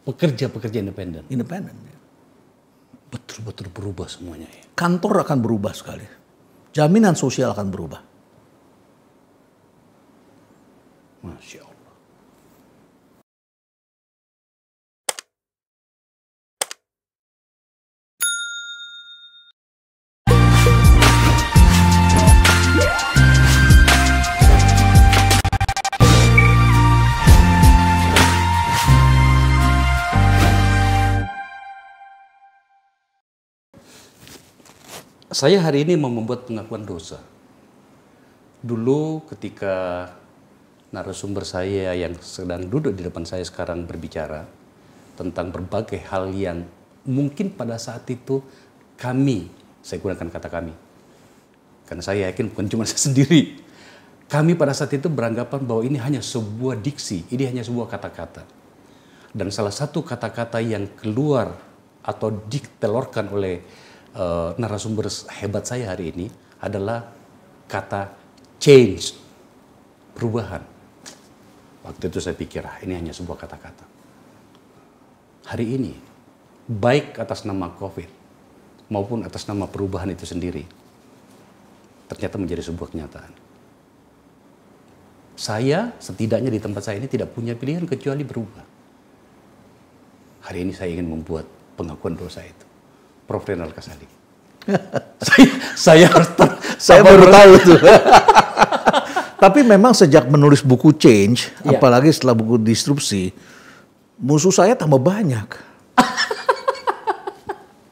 Pekerja-pekerja independen. Independen. Betul-betul berubah semuanya ya. Kantor akan berubah sekali. Jaminan sosial akan berubah. Masya Allah. Saya hari ini mau membuat pengakuan dosa. Dulu ketika narasumber saya yang sedang duduk di depan saya sekarang berbicara tentang berbagai hal yang mungkin pada saat itu saya gunakan kata kami, karena saya yakin bukan cuma saya sendiri. Kami pada saat itu beranggapan bahwa ini hanya sebuah diksi, ini hanya sebuah kata-kata. Dan salah satu kata-kata yang keluar atau ditelorkan oleh narasumber hebat saya hari ini adalah kata change, perubahan. Waktu itu saya pikir, ini hanya sebuah kata-kata. Hari ini, baik atas nama COVID maupun atas nama perubahan itu sendiri, ternyata menjadi sebuah kenyataan. Saya setidaknya di tempat saya ini tidak punya pilihan kecuali berubah. Hari ini saya ingin membuat pengakuan dosa itu. Prof. Renal Kasali. Saya baru tahu tuh. Tapi memang sejak menulis buku Change, apalagi setelah buku Disrupsi, musuh saya tambah banyak.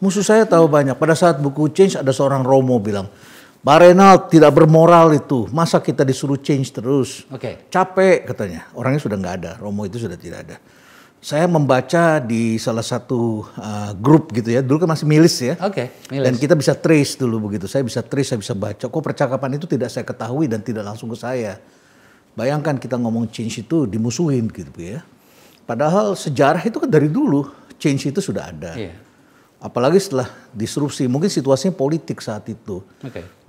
Musuh saya tambah banyak. Pada saat buku Change ada seorang Romo bilang, Pak Renal tidak bermoral itu, masa kita disuruh change terus? Capek katanya. Orangnya sudah nggak ada, Romo itu sudah tidak ada. Saya membaca di salah satu grup gitu ya, dulu kan masih milis ya. Milis. Dan kita bisa trace dulu begitu, saya bisa trace, saya bisa baca. Kok percakapan itu tidak saya ketahui dan tidak langsung ke saya. Bayangkan kita ngomong change itu dimusuhin gitu ya. Padahal sejarah itu kan dari dulu, change itu sudah ada. Apalagi setelah disrupsi, mungkin situasinya politik saat itu.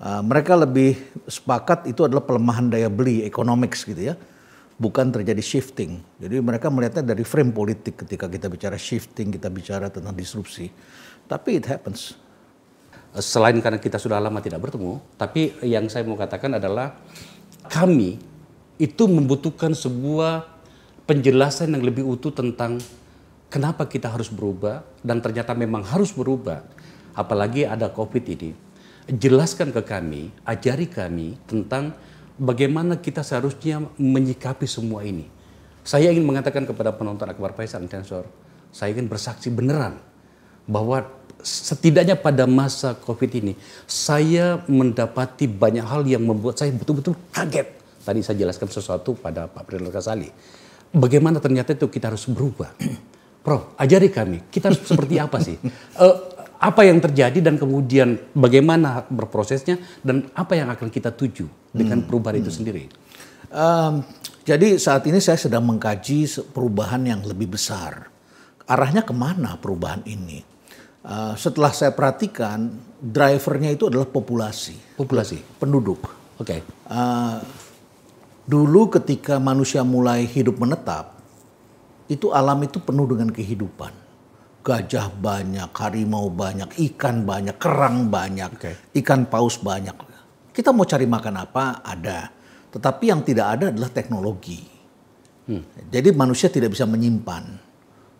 Mereka lebih sepakat itu adalah pelemahan daya beli, economics gitu ya. Bukan terjadi shifting. Jadi mereka melihatnya dari frame politik ketika kita bicara shifting, kita bicara tentang disrupsi. Tapi it happens. Selain karena kita sudah lama tidak bertemu, tapi yang saya mau katakan adalah kami itu membutuhkan sebuah penjelasan yang lebih utuh tentang kenapa kita harus berubah dan ternyata memang harus berubah. Apalagi ada COVID ini. Jelaskan ke kami, ajari kami tentang bagaimana kita seharusnya menyikapi semua ini. Saya ingin mengatakan kepada penonton Akbar Faisal Intensor, saya ingin bersaksi beneran bahwa setidaknya pada masa COVID ini, saya mendapati banyak hal yang membuat saya betul-betul kaget. Tadi saya jelaskan sesuatu pada Pak Renal Kasali. Bagaimana ternyata itu kita harus berubah. Prof, ajari kami, kita harus seperti apa sih? Apa yang terjadi dan kemudian bagaimana berprosesnya dan apa yang akan kita tuju dengan perubahan itu sendiri? Jadi saat ini saya sedang mengkaji perubahan yang lebih besar. Arahnya kemana perubahan ini? Setelah saya perhatikan, drivernya itu adalah populasi. Penduduk. Dulu ketika manusia mulai hidup menetap, itu alam itu penuh dengan kehidupan. Gajah banyak, harimau banyak, ikan banyak, kerang banyak, ikan paus banyak. Kita mau cari makan apa? Ada. Tetapi yang tidak ada adalah teknologi. Jadi manusia tidak bisa menyimpan.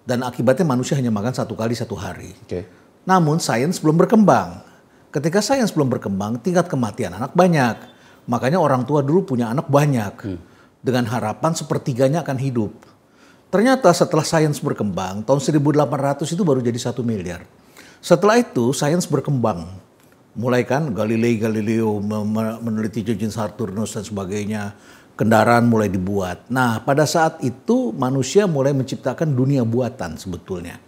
Dan akibatnya manusia hanya makan satu kali satu hari. Namun sains belum berkembang. Ketika sains belum berkembang, tingkat kematian anak banyak. Makanya orang tua dulu punya anak banyak. Dengan harapan sepertiganya akan hidup. Ternyata setelah sains berkembang, tahun 1800 itu baru jadi 1 miliar. Setelah itu sains berkembang. Mulai kan Galileo meneliti cincin Saturnus dan sebagainya. Kendaraan mulai dibuat. Nah pada saat itu manusia mulai menciptakan dunia buatan sebetulnya.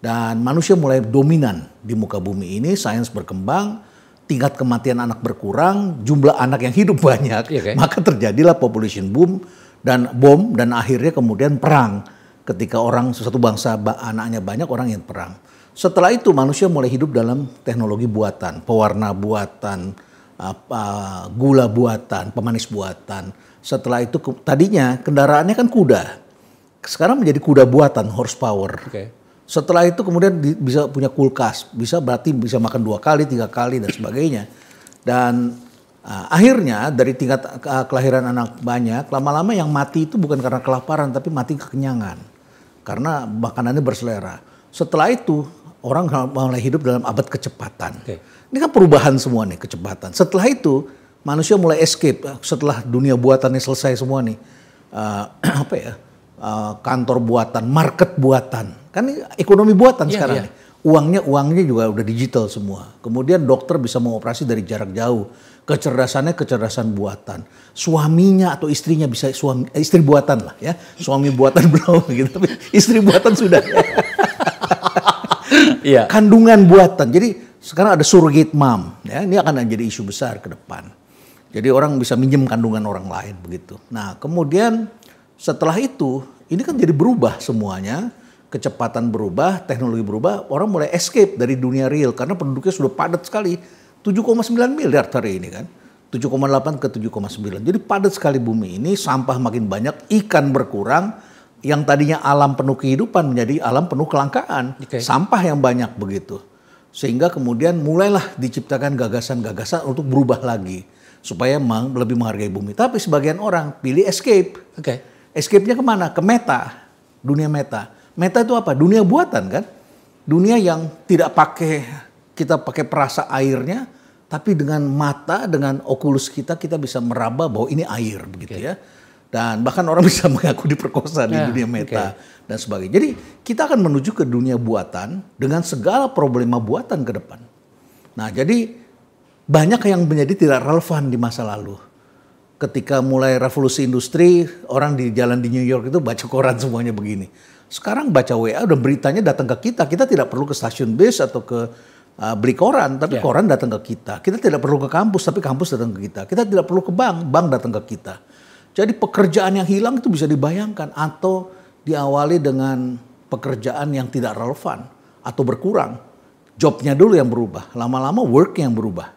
Dan manusia mulai dominan di muka bumi ini, sains berkembang, tingkat kematian anak berkurang, jumlah anak yang hidup banyak. Maka terjadilah population boom. Dan akhirnya kemudian perang. Ketika orang satu bangsa anaknya banyak, orang yang perang. Setelah itu manusia mulai hidup dalam teknologi buatan, pewarna buatan, gula buatan, pemanis buatan. Setelah itu tadinya kendaraannya kan kuda. sekarang menjadi kuda buatan, horsepower. Oke. Setelah itu kemudian bisa punya kulkas, berarti bisa makan 2 kali, 3 kali dan sebagainya. Dan akhirnya dari tingkat kelahiran anak banyak, lama-lama yang mati itu bukan karena kelaparan tapi mati kekenyangan. Karena makanannya berselera. Setelah itu orang mulai hidup dalam abad kecepatan. Oke. Ini kan perubahan semua nih, kecepatan. Setelah itu manusia mulai escape setelah dunia buatannya selesai semua nih. Kantor buatan, market buatan. Kan ini ekonomi buatan sekarang nih. Uangnya juga udah digital semua. Kemudian dokter bisa mengoperasi dari jarak jauh. Kecerdasannya kecerdasan buatan. Suaminya atau istrinya bisa istri buatan lah ya. Suami buatan belum gitu, tapi istri buatan sudah. Iya. Kandungan buatan. Jadi sekarang ada surrogate mom ya. Ini akan jadi isu besar ke depan. Jadi orang bisa minjem kandungan orang lain begitu. Nah, kemudian setelah itu ini kan jadi berubah semuanya. Kecepatan berubah, teknologi berubah, orang mulai escape dari dunia real karena penduduknya sudah padat sekali. 7,9 miliar hari ini kan. 7,8 ke 7,9. Jadi padat sekali bumi ini, sampah makin banyak, ikan berkurang, yang tadinya alam penuh kehidupan menjadi alam penuh kelangkaan. Okay. Sampah yang banyak begitu. Sehingga kemudian mulailah diciptakan gagasan-gagasan untuk berubah lagi supaya lebih menghargai bumi. Tapi sebagian orang pilih escape. Oke. Escape-nya kemana? Ke meta, dunia meta. Meta itu apa? Dunia buatan kan? Dunia yang tidak kita pakai perasa airnya, tapi dengan mata, dengan okulus kita bisa meraba bahwa ini air begitu ya. Dan bahkan orang bisa mengaku diperkosa di dunia meta dan sebagainya. Jadi kita akan menuju ke dunia buatan dengan segala problema buatan ke depan. Nah, jadi banyak yang menjadi tidak relevan di masa lalu. Ketika mulai revolusi industri, orang di jalan di New York itu baca koran semuanya begini. Sekarang baca WA udah beritanya datang ke kita. Kita tidak perlu ke stasiun bis atau ke beli koran, tapi koran datang ke kita. Kita tidak perlu ke kampus, tapi kampus datang ke kita. Kita tidak perlu ke bank datang ke kita. Jadi pekerjaan yang hilang itu bisa dibayangkan atau diawali dengan pekerjaan yang tidak relevan atau berkurang. Jobnya dulu yang berubah, lama-lama work yang berubah.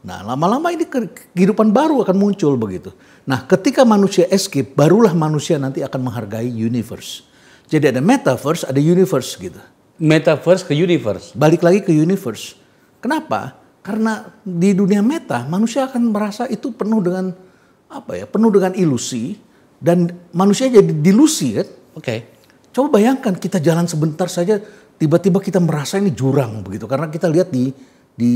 Nah, lama-lama ini kehidupan baru akan muncul begitu. Nah, ketika manusia escape, barulah manusia nanti akan menghargai universe. Jadi ada metaverse, ada universe gitu. Metaverse ke universe. Balik lagi ke universe. Kenapa? Karena di dunia meta, manusia akan merasa itu penuh dengan penuh dengan ilusi dan manusia jadi dilusi kan. Oke. Coba bayangkan kita jalan sebentar saja, tiba-tiba kita merasa ini jurang begitu. Karena kita lihat di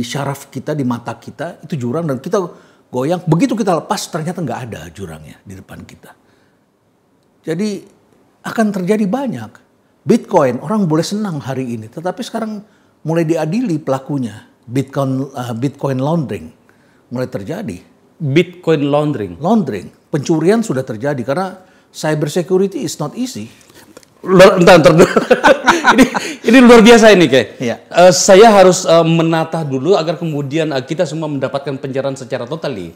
syaraf kita, di mata kita itu jurang dan kita goyang. Begitu kita lepas ternyata nggak ada jurangnya di depan kita. Jadi akan terjadi banyak. Bitcoin orang boleh senang hari ini, tetapi sekarang mulai diadili pelakunya. Bitcoin laundering mulai terjadi. Bitcoin laundering. Laundering, pencurian sudah terjadi karena cyber security is not easy. Entar dulu. ini luar biasa ini kayak. Iya. Saya harus menata dulu agar kemudian kita semua mendapatkan pencerahan secara totali.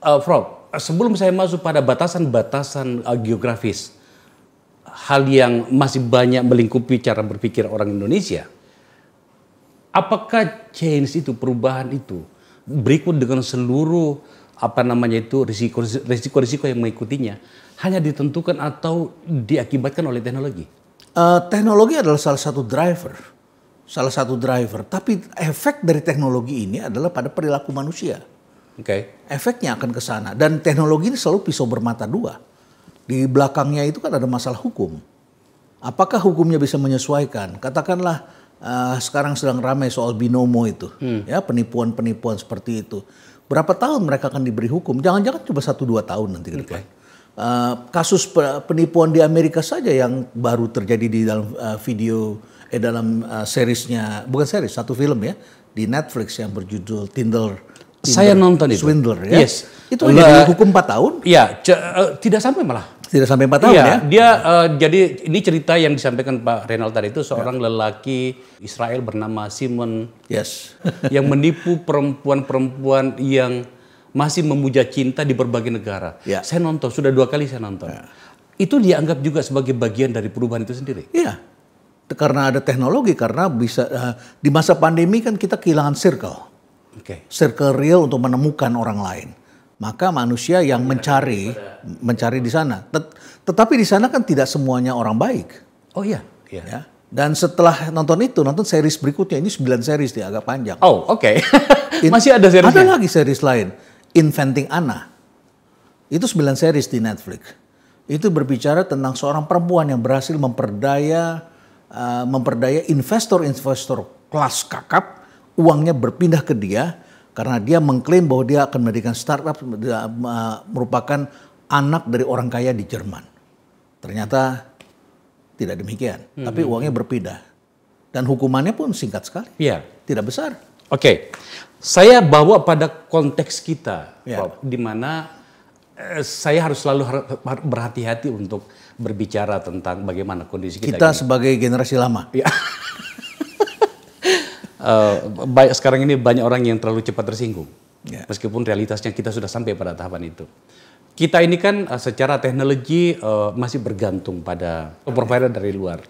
Prof, sebelum saya masuk pada batasan-batasan geografis, hal yang masih banyak melingkupi cara berpikir orang Indonesia, apakah change itu, perubahan itu, berikut dengan seluruh risiko-risiko yang mengikutinya, hanya ditentukan atau diakibatkan oleh teknologi? Teknologi adalah salah satu driver. Tapi efek dari teknologi ini adalah pada perilaku manusia. Oke. Efeknya akan ke sana. Dan teknologi ini selalu pisau bermata dua. Di belakangnya itu kan ada masalah hukum. Apakah hukumnya bisa menyesuaikan? Katakanlah sekarang sedang ramai soal binomo itu, ya penipuan-penipuan seperti itu. Berapa tahun mereka akan diberi hukum? Jangan-jangan cuma 1-2 tahun nanti ke depan. Kasus penipuan di Amerika saja yang baru terjadi di dalam dalam seriesnya, bukan series, satu film ya di Netflix yang berjudul Tinder. Saya nonton itu. Swindler ya. Yes. Itu dihukum 4 tahun? Iya, tidak sampai malah. Tidak sampai 4 tahun ya? Dia jadi ini cerita yang disampaikan Pak Renald tadi itu seorang lelaki Israel bernama Simon. Yes. Yang menipu perempuan-perempuan yang masih memuja cinta di berbagai negara. Ya. Saya nonton, sudah 2 kali saya nonton. Ya. Itu dianggap juga sebagai bagian dari perubahan itu sendiri. Iya. Karena ada teknologi, karena bisa di masa pandemi kan kita kehilangan circle. Oke. Circle real untuk menemukan orang lain. maka manusia yang mencari di sana. Tetapi di sana kan tidak semuanya orang baik. Oh iya. Ya. Dan setelah nonton series berikutnya, ini 9 series dia agak panjang. Oh oke. Masih ada seriesnya? Ada lagi series lain, Inventing Anna. Itu 9 series di Netflix. Itu berbicara tentang seorang perempuan yang berhasil memperdaya investor-investor kelas kakap, uangnya berpindah ke dia karena dia mengklaim bahwa dia akan mendirikan startup merupakan anak dari orang kaya di Jerman. Ternyata tidak demikian, tapi uangnya berpindah. Dan hukumannya pun singkat sekali, tidak besar. Oke, saya bawa pada konteks kita, Prof, di mana saya harus selalu berhati-hati untuk berbicara tentang bagaimana kondisi kita. Kita sebagai generasi lama. Ya. Sekarang ini banyak orang yang terlalu cepat tersinggung, meskipun realitasnya kita sudah sampai pada tahapan itu. Kita ini kan secara teknologi masih bergantung pada provider dari luar.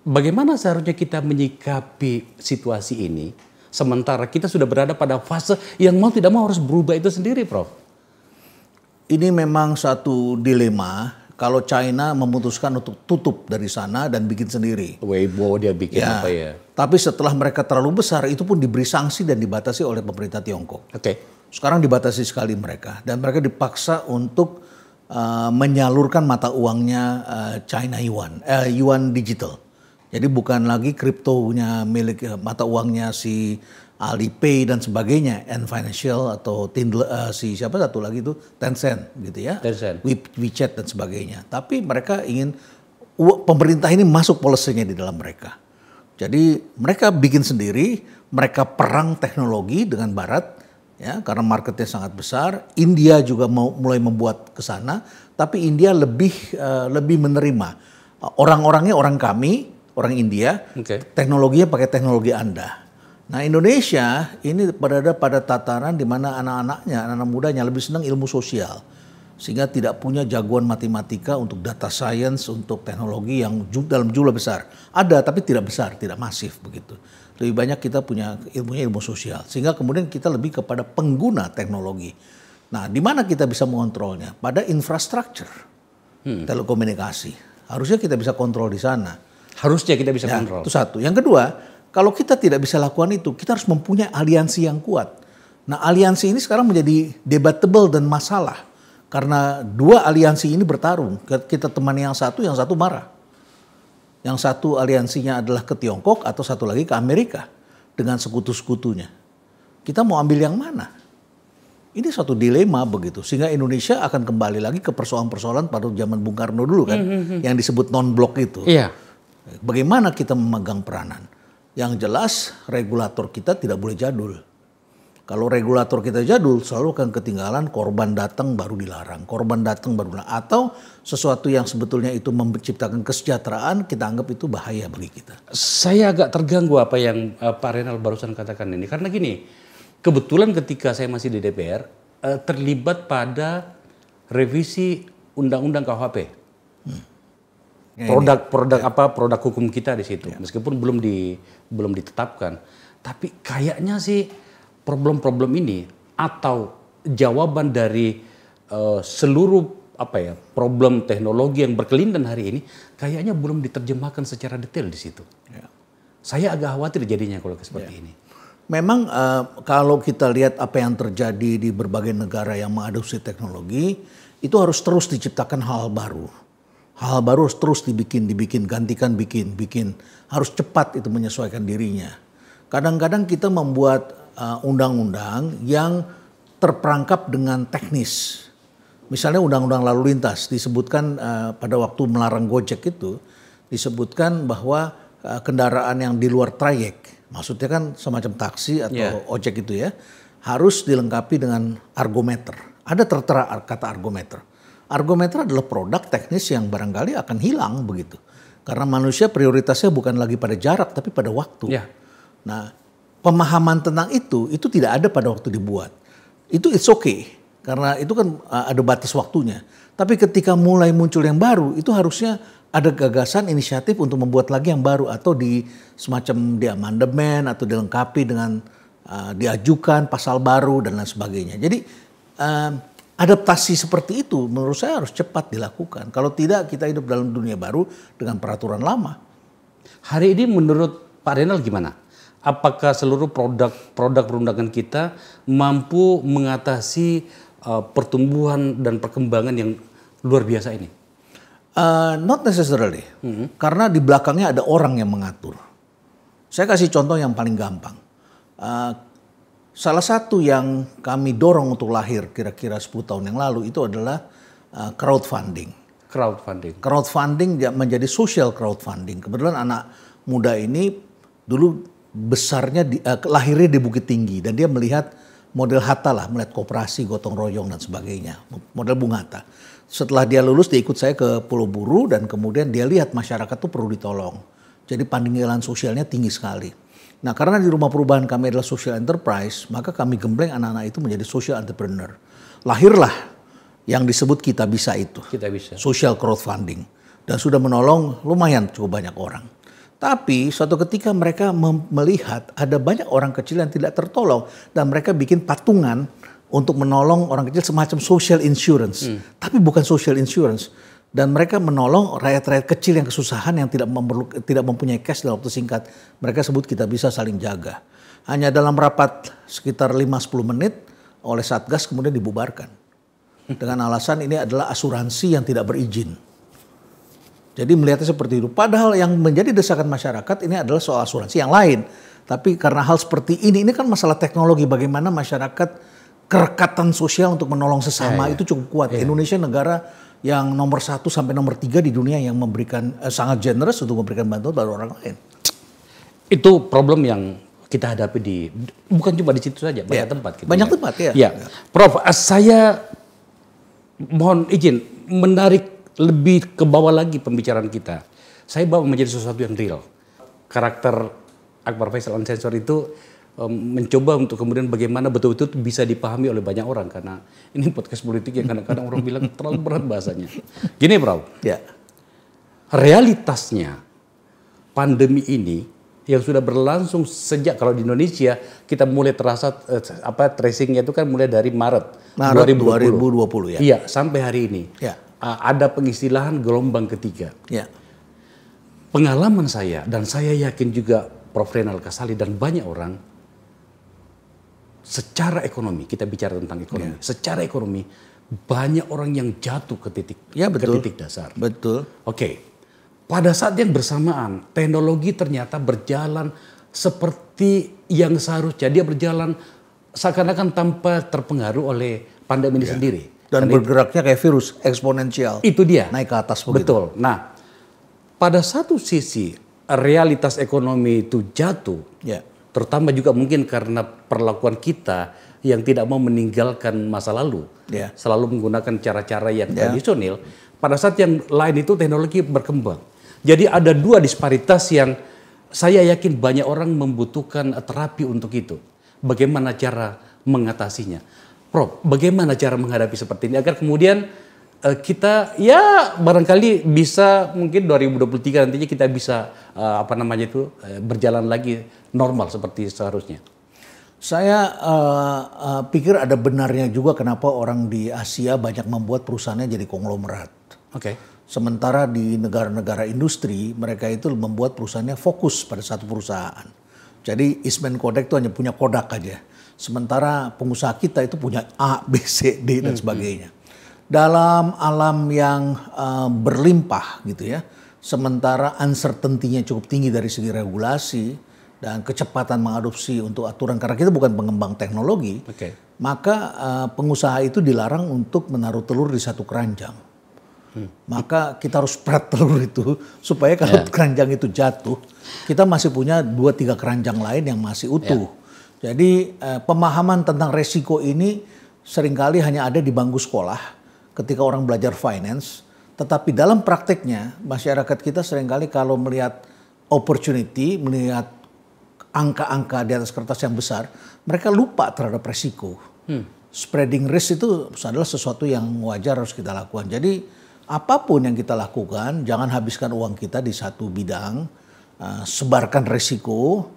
Bagaimana seharusnya kita menyikapi situasi ini, sementara kita sudah berada pada fase yang mau tidak mau harus berubah itu sendiri, Prof? Ini memang satu dilema kalau China memutuskan untuk tutup dari sana dan bikin sendiri. Weibo dia bikin apa ya? Tapi setelah mereka terlalu besar, itu pun diberi sanksi dan dibatasi oleh pemerintah Tiongkok. Oke. Sekarang dibatasi sekali mereka, dan mereka dipaksa untuk menyalurkan mata uangnya China Yuan, Yuan digital. Jadi bukan lagi kriptonya milik mata uangnya si Alipay dan sebagainya, Ant Financial atau si siapa satu lagi itu Tencent gitu ya, WeChat dan sebagainya. Tapi mereka ingin pemerintah ini masuk policy-nya di dalam mereka. Jadi mereka bikin sendiri, mereka perang teknologi dengan Barat. Ya, karena marketnya sangat besar. India juga mulai membuat ke sana, tapi India lebih menerima. Orang-orangnya orang kami, orang India, teknologinya pakai teknologi Anda. Nah, Indonesia ini berada pada tataran di mana anak-anaknya, anak mudanya lebih senang ilmu sosial. Sehingga tidak punya jagoan matematika untuk data science, untuk teknologi yang dalam jumlah besar. Ada, tapi tidak besar, tidak masif begitu. Lebih banyak kita punya ilmu sosial. Sehingga kemudian kita lebih kepada pengguna teknologi. Nah, di mana kita bisa mengontrolnya? Pada infrastruktur telekomunikasi. Harusnya kita bisa kontrol di sana. Harusnya kita bisa kontrol. Itu satu. Yang kedua, kalau kita tidak bisa lakukan itu, kita harus mempunyai aliansi yang kuat. Nah, aliansi ini sekarang menjadi debatable dan masalah. Karena dua aliansi ini bertarung. Kita teman yang satu marah. Yang satu aliansinya adalah ke Tiongkok atau satu lagi ke Amerika dengan sekutu-sekutunya. Kita mau ambil yang mana? Ini suatu dilema begitu. Sehingga Indonesia akan kembali lagi ke persoalan-persoalan pada zaman Bung Karno dulu kan. Yang disebut non-blok itu. Iya. Bagaimana kita memegang peranan? Yang jelas regulator kita tidak boleh jadul. Kalau regulator kita jadul, selalu akan ketinggalan, korban datang baru dilarang. Korban datang baru dilarang. Atau sesuatu yang sebetulnya itu menciptakan kesejahteraan, kita anggap itu bahaya bagi kita. Saya agak terganggu apa yang Pak Renal barusan katakan ini. Karena gini, kebetulan ketika saya masih di DPR, terlibat pada revisi Undang-Undang KUHP. Produk hukum kita di situ. Meskipun belum ditetapkan. Tapi kayaknya sih problem-problem ini atau jawaban dari seluruh problem teknologi yang berkelindan hari ini kayaknya belum diterjemahkan secara detail di situ. Saya agak khawatir jadinya kalau seperti ini. Memang kalau kita lihat apa yang terjadi di berbagai negara yang mengadopsi teknologi, itu harus terus diciptakan hal baru. Hal baru harus terus dibikin, gantikan bikin. Harus cepat itu menyesuaikan dirinya. Kadang-kadang kita membuat undang-undang yang terperangkap dengan teknis. Misalnya undang-undang lalu lintas disebutkan pada waktu melarang Gojek itu disebutkan bahwa kendaraan yang di luar trayek, maksudnya kan semacam taksi atau ojek itu ya, harus dilengkapi dengan argometer. Ada tertera kata argometer. Argometer adalah produk teknis yang barangkali akan hilang begitu. Karena manusia prioritasnya bukan lagi pada jarak tapi pada waktu. Nah, pemahaman tentang itu tidak ada pada waktu dibuat. Itu it's okay, karena itu kan ada batas waktunya. Tapi ketika mulai muncul yang baru, itu harusnya ada gagasan inisiatif untuk membuat lagi yang baru atau semacam di amandemen atau dilengkapi dengan diajukan pasal baru dan lain sebagainya. Jadi adaptasi seperti itu menurut saya harus cepat dilakukan. Kalau tidak kita hidup dalam dunia baru dengan peraturan lama. Hari ini menurut Pak Renal gimana? Apakah seluruh produk perundangan kita mampu mengatasi pertumbuhan dan perkembangan yang luar biasa ini? Not necessarily, karena di belakangnya ada orang yang mengatur. Saya kasih contoh yang paling gampang. Salah satu yang kami dorong untuk lahir kira-kira 10 tahun yang lalu itu adalah crowdfunding. Crowdfunding menjadi social crowdfunding. Kebetulan anak muda ini dulu besarnya lahirnya di Bukit Tinggi dan dia melihat model Hatta lah, melihat koperasi, gotong royong dan sebagainya, model Bung Hatta. Setelah dia lulus dia ikut saya ke Pulau Buru dan kemudian dia lihat masyarakat tuh perlu ditolong. Jadi panggilan sosialnya tinggi sekali. Nah karena di rumah perubahan kami adalah social enterprise, maka kami gembleng anak-anak itu menjadi social entrepreneur. Lahirlah yang disebut Kita Bisa itu. Kita Bisa. Social crowdfunding. Dan sudah menolong lumayan cukup banyak orang. Tapi suatu ketika mereka melihat ada banyak orang kecil yang tidak tertolong. Dan mereka bikin patungan untuk menolong orang kecil semacam social insurance. Tapi bukan social insurance. Dan mereka menolong rakyat-rakyat kecil yang kesusahan yang tidak mempunyai cash dalam waktu singkat. Mereka sebut Kita Bisa saling jaga. Hanya dalam rapat sekitar 5-10 menit oleh Satgas kemudian dibubarkan. Dengan alasan ini adalah asuransi yang tidak berizin. Jadi melihatnya seperti itu. Padahal yang menjadi desakan masyarakat ini adalah soal asuransi yang lain. Tapi karena hal seperti ini kan masalah teknologi. Bagaimana masyarakat kerekatan sosial untuk menolong sesama itu cukup kuat. Indonesia negara yang nomor 1 sampai nomor 3 di dunia yang memberikan sangat generous untuk memberikan bantuan pada orang lain. Itu problem yang kita hadapi bukan cuma di situ saja, banyak tempat. Banyak tempat ya. Ya. Prof, saya mohon izin menarik lebih ke bawah lagi pembicaraan kita. Saya bawa menjadi sesuatu yang real. Karakter Akbar Faisal Unsensor itu mencoba untuk kemudian bagaimana betul-betul bisa dipahami oleh banyak orang karena ini podcast politik yang kadang-kadang orang bilang terlalu berat bahasanya. Gini, Bro. Ya. Realitasnya pandemi ini yang sudah berlangsung sejak kalau di Indonesia kita mulai terasa tracingnya itu kan mulai dari Maret 2020 ya. Iya, sampai hari ini. Ya. Ada pengistilahan gelombang ketiga. Ya. Pengalaman saya dan saya yakin juga Prof. Renal Kasali dan banyak orang secara ekonomi, kita bicara tentang ekonomi. Secara ekonomi banyak orang yang jatuh ke titik dasar. Betul. Oke. Pada saat yang bersamaan teknologi ternyata berjalan seperti yang seharusnya. Dia berjalan seakan-akan tanpa terpengaruh oleh pandemi ini sendiri. Dan bergeraknya kayak virus eksponensial. Itu dia. Naik ke atas begitu. Betul. Nah, pada satu sisi realitas ekonomi itu jatuh. Ya. Terutama juga mungkin karena perlakuan kita yang tidak mau meninggalkan masa lalu. Ya. Selalu menggunakan cara-cara yang tradisional. Pada saat yang lain itu teknologi berkembang. Jadi ada dua disparitas yang saya yakin banyak orang membutuhkan terapi untuk itu. Bagaimana cara mengatasinya? Prof, bagaimana cara menghadapi seperti ini agar kemudian kita ya barangkali bisa mungkin 2023 nantinya kita bisa berjalan lagi normal seperti seharusnya. Saya pikir ada benarnya juga kenapa orang di Asia banyak membuat perusahaannya jadi konglomerat. Oke. Sementara di negara-negara industri mereka itu membuat perusahaannya fokus pada satu perusahaan. Jadi Eastman Kodak itu hanya punya Kodak aja. Sementara pengusaha kita itu punya A, B, C, D dan sebagainya. Dalam alam yang berlimpah gitu ya. Sementara uncertainty-nya cukup tinggi dari segi regulasi dan kecepatan mengadopsi untuk aturan karena kita bukan pengembang teknologi. Maka pengusaha itu dilarang untuk menaruh telur di satu keranjang. Maka kita harus spread telur itu supaya kalau keranjang itu jatuh, kita masih punya 2-3 keranjang lain yang masih utuh. Jadi pemahaman tentang resiko ini seringkali hanya ada di bangku sekolah ketika orang belajar finance. Tetapi dalam prakteknya masyarakat kita seringkali kalau melihat opportunity, melihat angka-angka di atas kertas yang besar, mereka lupa terhadap resiko. Spreading risk itu adalah sesuatu yang wajar harus kita lakukan. Jadi apapun yang kita lakukan, jangan habiskan uang kita di satu bidang, sebarkan resiko,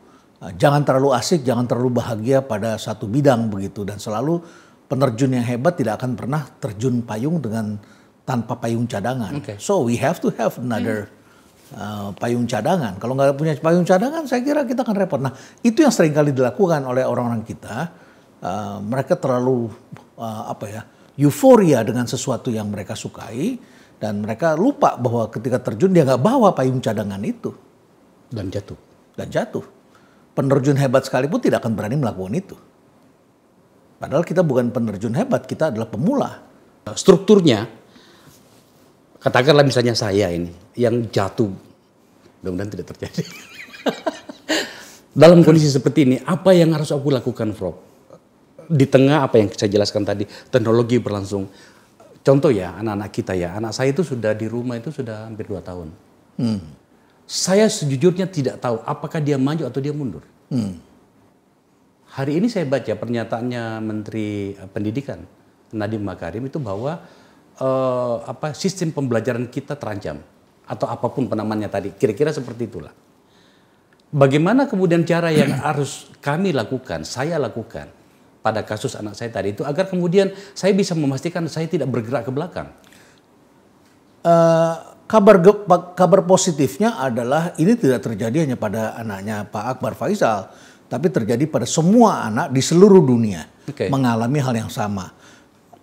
jangan terlalu asik, jangan terlalu bahagia pada satu bidang begitu. Dan selalu penerjun yang hebat tidak akan pernah terjun payung tanpa payung cadangan. So we have to have another payung cadangan. Kalau nggak punya payung cadangan, saya kira kita akan repot. Nah, itu yang seringkali dilakukan oleh orang-orang kita. Mereka terlalu euforia dengan sesuatu yang mereka sukai, dan mereka lupa bahwa ketika terjun dia nggak bawa payung cadangan itu Dan jatuh. Penerjun hebat sekalipun tidak akan berani melakukan itu. Padahal kita bukan penerjun hebat, kita adalah pemula. Strukturnya, katakanlah misalnya saya ini yang jatuh, mudah-mudahan tidak terjadi. Dalam kondisi seperti ini, apa yang harus aku lakukan, Prof? Di tengah apa yang saya jelaskan tadi, teknologi berlangsung. Contoh ya, anak-anak kita ya, anak saya itu sudah di rumah itu sudah hampir 2 tahun. Saya sejujurnya tidak tahu apakah dia maju atau dia mundur. Hari ini saya baca pernyataannya Menteri Pendidikan Nadiem Makarim itu bahwa sistem pembelajaran kita terancam atau apapun penamannya tadi, kira-kira seperti itulah. Bagaimana kemudian cara yang harus kami lakukan, saya lakukan pada kasus anak saya tadi itu agar kemudian saya bisa memastikan saya tidak bergerak ke belakang? Kabar positifnya adalah ini tidak terjadi hanya pada anaknya Pak Akbar Faisal, tapi terjadi pada semua anak di seluruh dunia mengalami hal yang sama.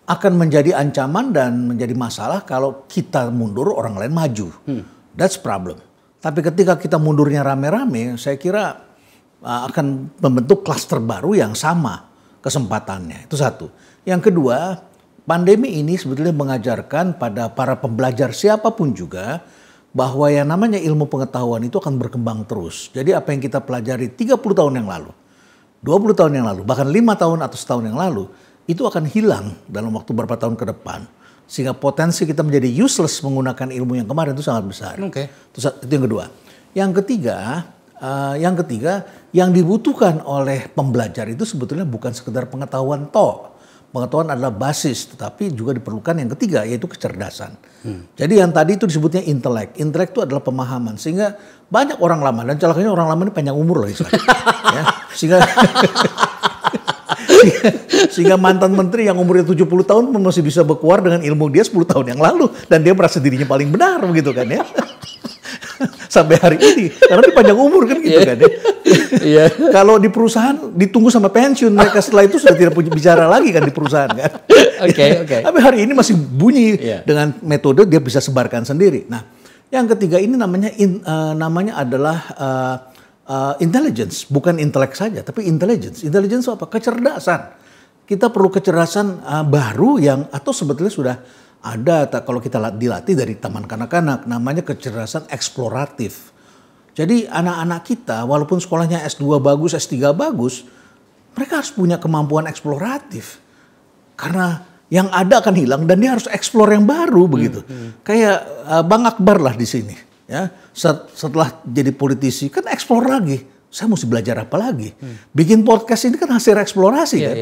Akan menjadi ancaman dan menjadi masalah kalau kita mundur orang lain maju. That's problem. Tapi ketika kita mundurnya rame-rame, saya kira akan membentuk klaster baru yang sama kesempatannya. Itu satu. Yang kedua, pandemi ini sebetulnya mengajarkan pada para pembelajar siapapun juga bahwa yang namanya ilmu pengetahuan itu akan berkembang terus. Jadi apa yang kita pelajari 30 tahun yang lalu, 20 tahun yang lalu, bahkan 5 tahun atau setahun yang lalu, itu akan hilang dalam waktu beberapa tahun ke depan. Sehingga potensi kita menjadi useless menggunakan ilmu yang kemarin itu sangat besar. Itu yang kedua. Yang ketiga, yang dibutuhkan oleh pembelajar itu sebetulnya bukan sekedar pengetahuan toh. Pengetahuan adalah basis, tetapi juga diperlukan yang ketiga, yaitu kecerdasan. Jadi yang tadi itu disebutnya intelek. Intelek itu adalah pemahaman. Sehingga banyak orang lama, dan celakanya orang lama ini panjang umur loh. Ya, sehingga mantan menteri yang umurnya 70 tahun masih bisa berkuar dengan ilmu dia 10 tahun yang lalu. Dan dia merasa dirinya paling benar begitu kan ya. Sampai hari ini, karena dia panjang umur kan gitu kan ya. Kalau di perusahaan ditunggu sama pensiun, mereka setelah itu sudah tidak punya bicara lagi kan di perusahaan kan. Tapi hari ini masih bunyi dengan metode dia bisa sebarkan sendiri. Nah, yang ketiga ini namanya adalah intelligence, bukan intelek saja, tapi intelligence. Intelligence itu apa? Kecerdasan. Kita perlu kecerdasan baru atau sebetulnya sudah ada kalau kita dilatih dari taman kanak-kanak, namanya kecerdasan eksploratif. Jadi anak-anak kita walaupun sekolahnya S2 bagus, S3 bagus, mereka harus punya kemampuan eksploratif. Karena yang ada akan hilang dan dia harus eksplor yang baru begitu. Kayak Bang Akbar lah di sini. Ya, setelah jadi politisi kan eksplor lagi. Saya mesti belajar apa lagi? Bikin podcast ini kan hasil eksplorasi kan.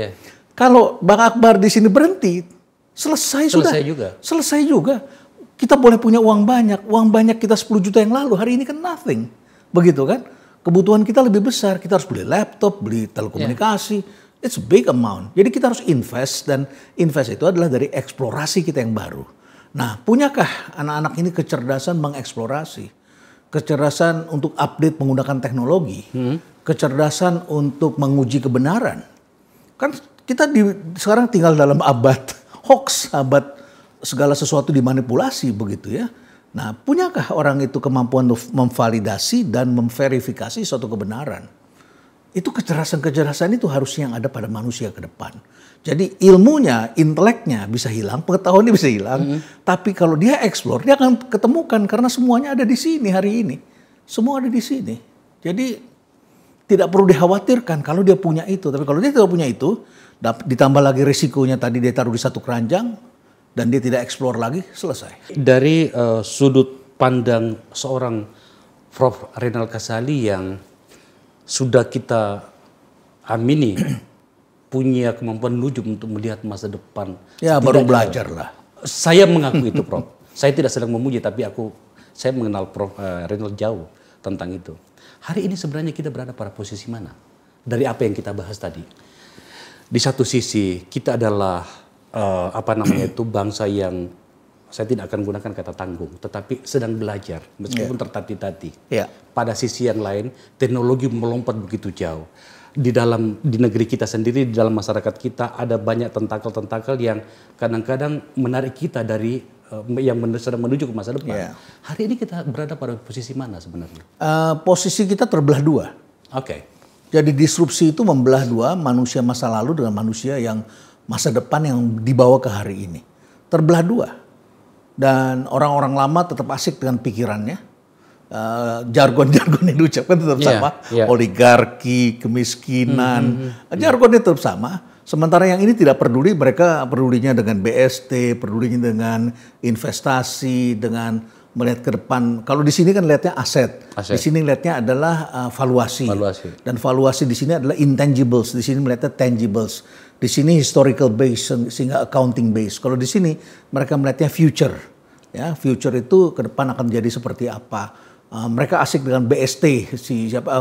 Kalau Bang Akbar di sini berhenti, selesai juga. Kita boleh punya uang banyak kita 10 juta yang lalu, hari ini kan nothing. Begitu kan? Kebutuhan kita lebih besar, kita harus beli laptop, beli telekomunikasi. It's a big amount. Jadi kita harus invest, dan invest itu adalah dari eksplorasi kita yang baru. Nah, punyakah anak-anak ini kecerdasan mengeksplorasi? Kecerdasan untuk update menggunakan teknologi? Kecerdasan untuk menguji kebenaran? Kan kita sekarang tinggal dalam abad hoax, abad segala sesuatu dimanipulasi begitu ya. Nah, punyakah orang itu kemampuan memvalidasi dan memverifikasi suatu kebenaran? Itu kecerdasan itu harusnya yang ada pada manusia ke depan. Jadi ilmunya, inteleknya bisa hilang, pengetahuannya bisa hilang. Tapi kalau dia eksplor, dia akan ketemukan karena semuanya ada di sini hari ini. Semua ada di sini. Jadi tidak perlu dikhawatirkan kalau dia punya itu. Tapi kalau dia tidak punya itu, ditambah lagi risikonya tadi dia taruh di satu keranjang dan dia tidak eksplor lagi, selesai. Dari sudut pandang seorang Prof. Reynald Kasali yang sudah kita amini punya kemampuan nujum untuk melihat masa depan. Ya baru belajar lah. Saya mengaku itu, Prof. Saya tidak sedang memuji, tapi saya mengenal Prof. Reynald jauh tentang itu. Hari ini sebenarnya kita berada pada posisi mana? Dari apa yang kita bahas tadi? di satu sisi kita adalah bangsa yang saya tidak akan gunakan kata tanggung, tetapi sedang belajar meskipun tertati-tati. Pada sisi yang lain, teknologi melompat begitu jauh. Di negeri kita sendiri, di dalam masyarakat kita ada banyak tentakel-tentakel yang kadang-kadang menarik kita dari yang sedang menuju ke masa depan. Hari ini kita berada pada posisi mana sebenarnya? Posisi kita terbelah dua. Jadi disrupsi itu membelah dua, manusia masa lalu dengan manusia yang masa depan yang dibawa ke hari ini. Terbelah dua. Dan orang-orang lama tetap asik dengan pikirannya. Jargon-jargon yang diucapkan tetap sama. Oligarki, kemiskinan, jargonnya tetap sama. Sementara yang ini tidak peduli, mereka pedulinya dengan BST, pedulinya dengan investasi, dengan melihat ke depan. Kalau di sini kan lihatnya aset. Di sini lihatnya adalah valuasi. Dan valuasi di sini adalah intangibles, di sini melihatnya tangibles. Di sini historical base sehingga accounting base. Kalau di sini mereka melihatnya future. Ya, future itu ke depan akan menjadi seperti apa. Mereka asik dengan BST,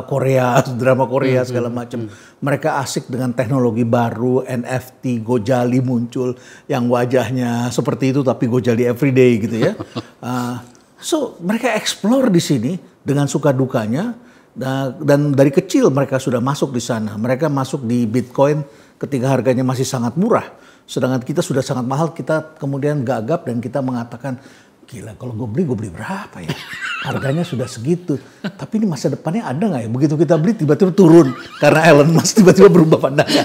Korea, drama Korea segala macam. Mereka asik dengan teknologi baru, NFT, Gojali muncul yang wajahnya seperti itu tapi Gojali everyday gitu ya. So mereka explore di sini dengan suka dukanya dan dari kecil mereka sudah masuk di sana. Mereka masuk di Bitcoin ketika harganya masih sangat murah. Sedangkan kita sudah sangat mahal, kita kemudian gagap dan kita mengatakan, gila kalau gue beli berapa ya? Harganya sudah segitu. Tapi ini masa depannya ada nggak ya? Begitu kita beli tiba-tiba turun. Karena Elon Musk tiba-tiba berubah pandangan.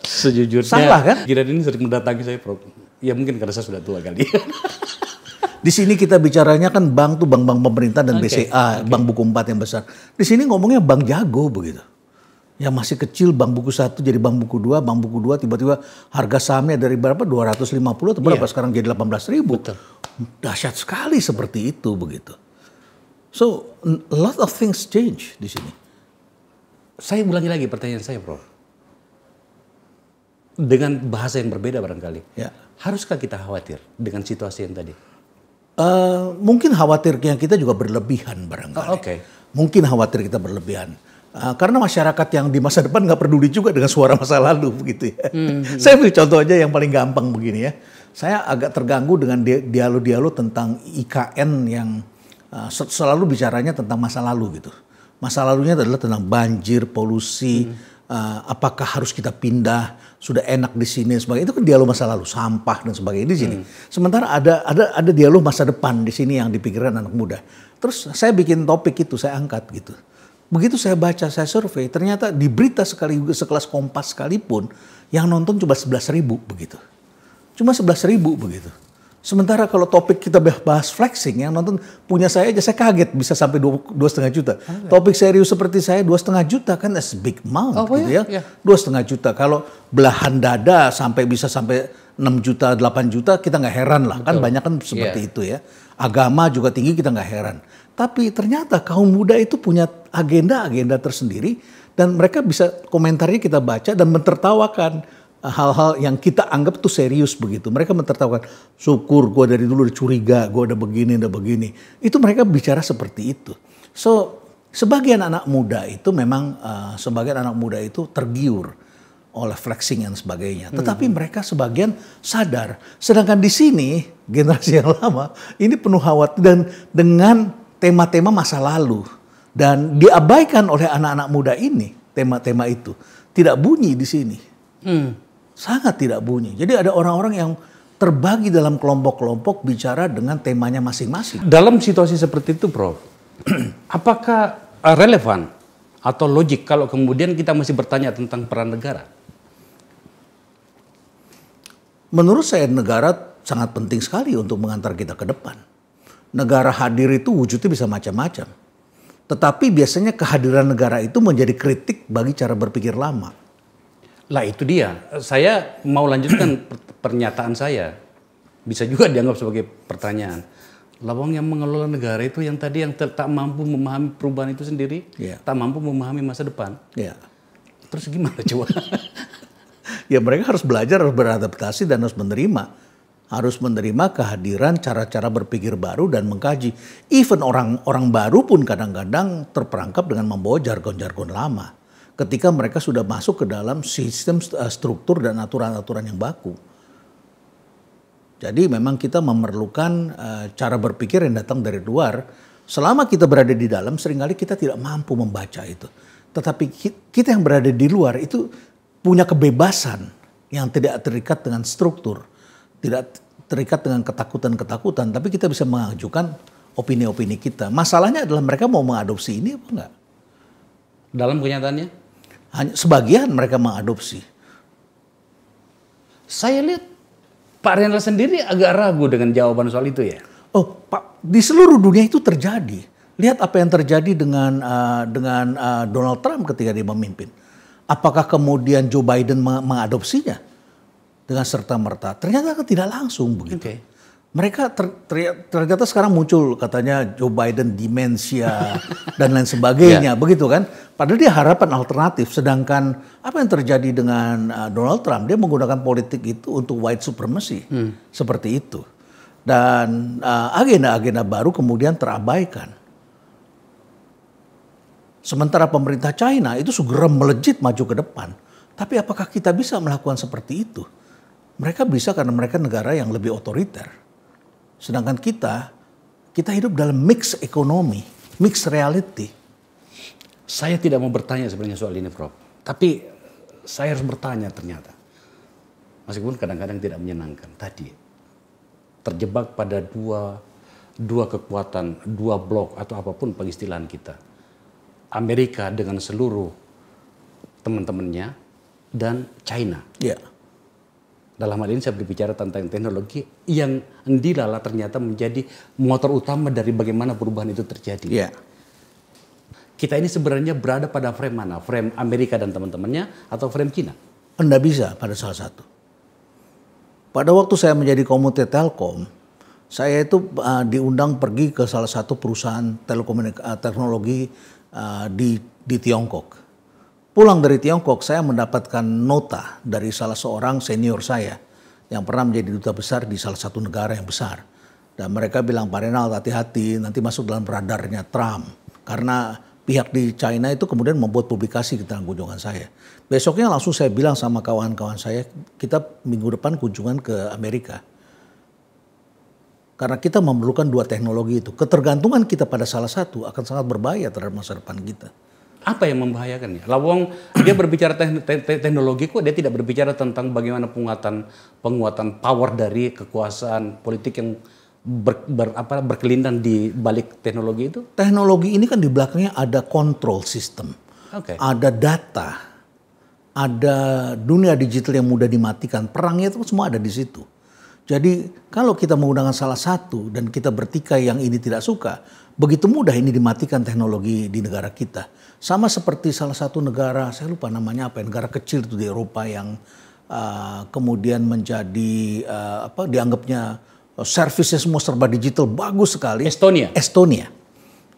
Sejujurnya, salah kan? Kira ini sering mendatangi saya, Prof. Ya mungkin karena saya sudah tua kali. Di sini kita bicaranya kan bank tuh bank-bank pemerintah dan BCA, bank buku 4 yang besar. Di sini ngomongnya bank jago begitu. Yang masih kecil bank buku 1 jadi bank buku 2, bank buku 2 tiba-tiba harga sahamnya dari berapa 250 atau berapa sekarang jadi 18.000. Dahsyat sekali seperti itu begitu. So a lot of things change di sini. Saya ulangi lagi pertanyaan saya, Prof. Dengan bahasa yang berbeda barangkali. Haruskah kita khawatir dengan situasi yang tadi? Mungkin khawatirnya kita juga berlebihan barangkali. Mungkin khawatir kita berlebihan. Karena masyarakat yang di masa depan nggak peduli juga dengan suara masa lalu begitu ya. Saya beri contoh aja yang paling gampang begini ya. Saya agak terganggu dengan dialog-dialog tentang IKN yang selalu bicaranya tentang masa lalu gitu. Masa lalunya adalah tentang banjir, polusi, apakah harus kita pindah, sudah enak di sini dan sebagainya. Itu kan dialog masa lalu, sampah dan sebagainya di sini. Sementara ada dialog masa depan di sini yang dipikirkan anak muda. Terus saya bikin topik itu, saya angkat gitu. Begitu saya baca, saya survei, ternyata di berita sekelas Kompas sekalipun yang nonton cuma 11.000 begitu. Cuma 11.000 begitu. Sementara kalau topik kita bahas flexing, yang nonton punya saya aja, saya kaget bisa sampai 2,5 juta. Topik serius seperti saya 2,5 juta kan that's big amount gitu ya. 2,5 juta. Kalau belahan dada bisa sampai 6 juta, 8 juta kita nggak heran lah. Kan banyak kan seperti itu ya. Agama juga tinggi kita nggak heran. Tapi ternyata kaum muda itu punya agenda-agenda tersendiri dan mereka bisa komentarnya kita baca dan mentertawakan hal-hal yang kita anggap tuh serius begitu. Mereka mentertawakan, syukur gue dari dulu udah curiga, gue udah begini. Itu mereka bicara seperti itu. So, sebagian anak muda itu memang, sebagian anak muda itu tergiur oleh flexing dan sebagainya. Tetapi mereka sebagian sadar. Sedangkan di sini, generasi yang lama, ini penuh khawatir dan dengan tema-tema masa lalu. Dan diabaikan oleh anak-anak muda ini, tema-tema itu. Tidak bunyi di sini. Sangat tidak bunyi. Jadi ada orang-orang yang terbagi dalam kelompok-kelompok bicara dengan temanya masing-masing. Dalam situasi seperti itu, Prof, apakah relevan atau logik kalau kemudian kita masih bertanya tentang peran negara? Menurut saya negara sangat penting sekali untuk mengantar kita ke depan. Negara hadir itu wujudnya bisa macam-macam. Tetapi biasanya kehadiran negara itu menjadi kritik bagi cara berpikir lama. Lah itu dia. Saya mau lanjutkan pernyataan saya. Bisa juga dianggap sebagai pertanyaan. Lawang yang mengelola negara itu yang tadi yang tak mampu memahami perubahan itu sendiri, tak mampu memahami masa depan. Terus gimana coba? Ya mereka harus belajar, harus beradaptasi dan harus menerima. Harus menerima kehadiran cara-cara berpikir baru dan mengkaji. Even orang baru pun kadang-kadang terperangkap dengan membawa jargon-jargon lama. ketika mereka sudah masuk ke dalam sistem struktur dan aturan-aturan yang baku. Jadi memang kita memerlukan cara berpikir yang datang dari luar. Selama kita berada di dalam, seringkali kita tidak mampu membaca itu. Tetapi kita yang berada di luar itu punya kebebasan yang tidak terikat dengan struktur, tidak terikat dengan ketakutan-ketakutan, tapi kita bisa mengajukan opini-opini kita. Masalahnya adalah mereka mau mengadopsi ini apa enggak? Dalam kenyataannya? Hanya sebagian mereka mengadopsi. Saya lihat Pak Renal sendiri agak ragu dengan jawaban soal itu ya. Oh, Pak, di seluruh dunia itu terjadi. Lihat apa yang terjadi dengan Donald Trump ketika dia memimpin. Apakah kemudian Joe Biden mengadopsinya dengan serta-merta? Ternyata tidak langsung begitu. Okay. Mereka ternyata sekarang muncul katanya Joe Biden demensia dan lain sebagainya, begitu kan? Padahal dia harapan alternatif. Sedangkan apa yang terjadi dengan Donald Trump, dia menggunakan politik itu untuk white supremacy, seperti itu. Dan agenda-agenda baru kemudian terabaikan. Sementara pemerintah China itu segera melejit maju ke depan. Tapi apakah kita bisa melakukan seperti itu? Mereka bisa karena mereka negara yang lebih otoriter. Sedangkan kita hidup dalam mix ekonomi, mix reality. Saya tidak mau bertanya sebenarnya soal ini, Prof. Tapi saya harus bertanya ternyata. Meskipun kadang-kadang tidak menyenangkan. Tadi terjebak pada dua kekuatan, dua blok atau apapun pengistilahan kita. Amerika dengan seluruh teman-temannya dan China. Ya. Dalam hal ini saya berbicara tentang teknologi yang dilala ternyata menjadi motor utama dari bagaimana perubahan itu terjadi. Ya. Kita ini sebenarnya berada pada frame mana? Frame Amerika dan teman-temannya atau frame China? Anda bisa pada salah satu. Pada waktu saya menjadi komite Telkom, saya itu diundang pergi ke salah satu perusahaan teknologi di Tiongkok. Pulang dari Tiongkok, saya mendapatkan nota dari salah seorang senior saya yang pernah menjadi duta besar di salah satu negara yang besar. Dan mereka bilang, Pak Renald, hati-hati nanti masuk dalam radarnya Trump. Karena pihak di China itu kemudian membuat publikasi tentang kunjungan saya. Besoknya langsung saya bilang sama kawan-kawan saya, kita minggu depan kunjungan ke Amerika. Karena kita memerlukan dua teknologi itu. Ketergantungan kita pada salah satu akan sangat berbahaya terhadap masa depan kita. Apa yang membahayakannya? Lawang dia berbicara teknologi kok dia tidak berbicara tentang bagaimana penguatan power dari kekuasaan politik yang berkelindan di balik teknologi itu? Teknologi ini kan di belakangnya ada control system, ada data, ada dunia digital yang mudah dimatikan. Perangnya itu semua ada di situ. Jadi kalau kita menggunakan salah satu dan kita bertikai yang ini tidak suka, begitu mudah ini dimatikan teknologi di negara kita. Sama seperti salah satu negara, saya lupa namanya apa, negara kecil itu di Eropa yang kemudian menjadi dianggapnya servisnya semua serba digital, bagus sekali. Estonia.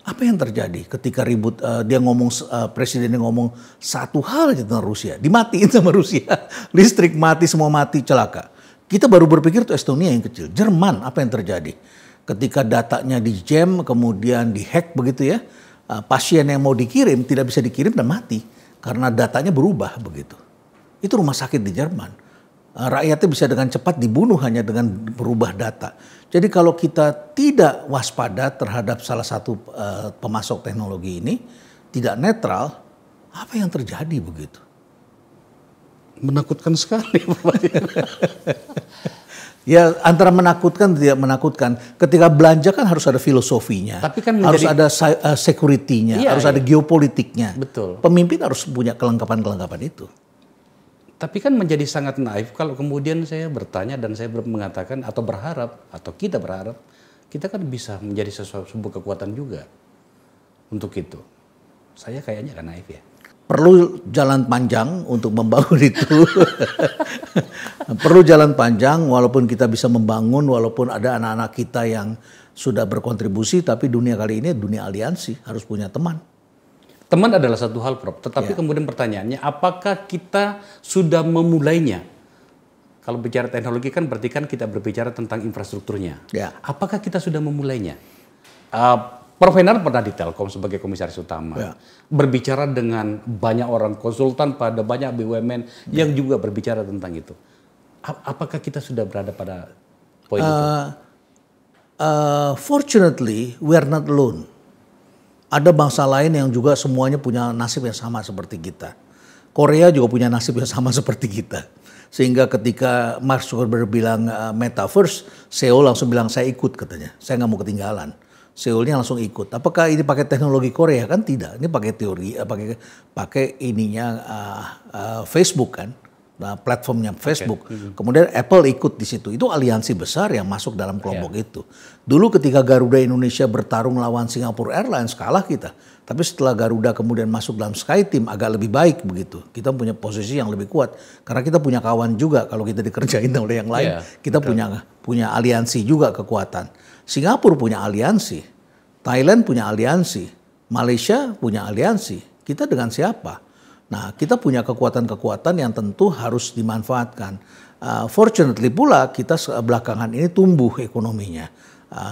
Apa yang terjadi ketika ribut, dia ngomong, presidennya ngomong satu hal aja tentang Rusia, dimatiin sama Rusia, listrik mati, semua mati, celaka. Kita baru berpikir itu Estonia yang kecil. Jerman, apa yang terjadi? Ketika datanya di jam, kemudian dihack begitu ya, pasien yang mau dikirim tidak bisa dikirim dan mati karena datanya berubah begitu. Itu rumah sakit di Jerman. Rakyatnya bisa dengan cepat dibunuh hanya dengan berubah data. Jadi kalau kita tidak waspada terhadap salah satu pemasok teknologi ini, tidak netral, apa yang terjadi begitu? Menakutkan sekali. Ya antara menakutkan dan tidak menakutkan. Ketika belanja kan harus ada filosofinya, tapi kan harus ada security-nya, harus ada geopolitiknya. Betul. Pemimpin harus punya kelengkapan-kelengkapan itu. Tapi kan menjadi sangat naif kalau kemudian saya bertanya dan saya mengatakan atau berharap atau kita berharap kita kan bisa menjadi sebuah kekuatan juga untuk itu. Saya kayaknya kan naif ya. Perlu jalan panjang untuk membangun itu. Perlu jalan panjang walaupun kita bisa membangun, walaupun ada anak-anak kita yang sudah berkontribusi, tapi dunia kali ini dunia aliansi, harus punya teman. Teman adalah satu hal, Prof. Tetapi kemudian pertanyaannya, apakah kita sudah memulainya? Kalau bicara teknologi kan berarti kan kita berbicara tentang infrastrukturnya. Ya. Apakah kita sudah memulainya? Prof. Henar pernah di Telkom sebagai komisaris utama. Ya. Berbicara dengan banyak orang konsultan pada banyak BUMN yang juga berbicara tentang itu. Apakah kita sudah berada pada poin itu? Fortunately, we are not alone. Ada bangsa lain yang juga semuanya punya nasib yang sama seperti kita. Korea juga punya nasib yang sama seperti kita. Sehingga ketika Mark Zuckerberg bilang metaverse, Seoul langsung bilang saya ikut katanya. Saya nggak mau ketinggalan. Seoulnya langsung ikut. Apakah ini pakai teknologi Korea? Kan tidak. Ini pakai teori, pakai ininya Facebook kan. Nah, platformnya Facebook. Kemudian Apple ikut di situ. Itu aliansi besar yang masuk dalam kelompok itu. Dulu ketika Garuda Indonesia bertarung lawan Singapore Airlines, kalah kita. Tapi setelah Garuda kemudian masuk dalam SkyTeam agak lebih baik begitu. Kita punya posisi yang lebih kuat. Karena kita punya kawan juga kalau kita dikerjain oleh yang lain. Kita punya aliansi juga kekuatan. Singapura punya aliansi. Thailand punya aliansi. Malaysia punya aliansi. Kita dengan siapa? Nah, kita punya kekuatan-kekuatan yang tentu harus dimanfaatkan. Fortunately pula kita belakangan ini tumbuh ekonominya.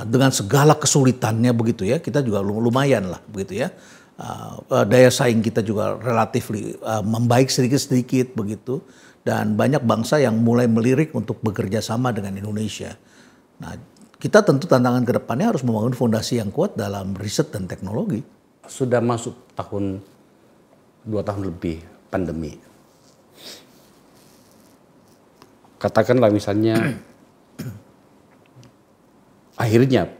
Dengan segala kesulitannya begitu ya, kita juga lumayan lah begitu ya. Daya saing kita juga relatif membaik sedikit-sedikit begitu. Dan banyak bangsa yang mulai melirik untuk bekerja sama dengan Indonesia. Nah, kita tentu tantangan ke depannya harus membangun fondasi yang kuat dalam riset dan teknologi. Sudah masuk tahun 2 tahun lebih pandemi. Katakanlah misalnya akhirnya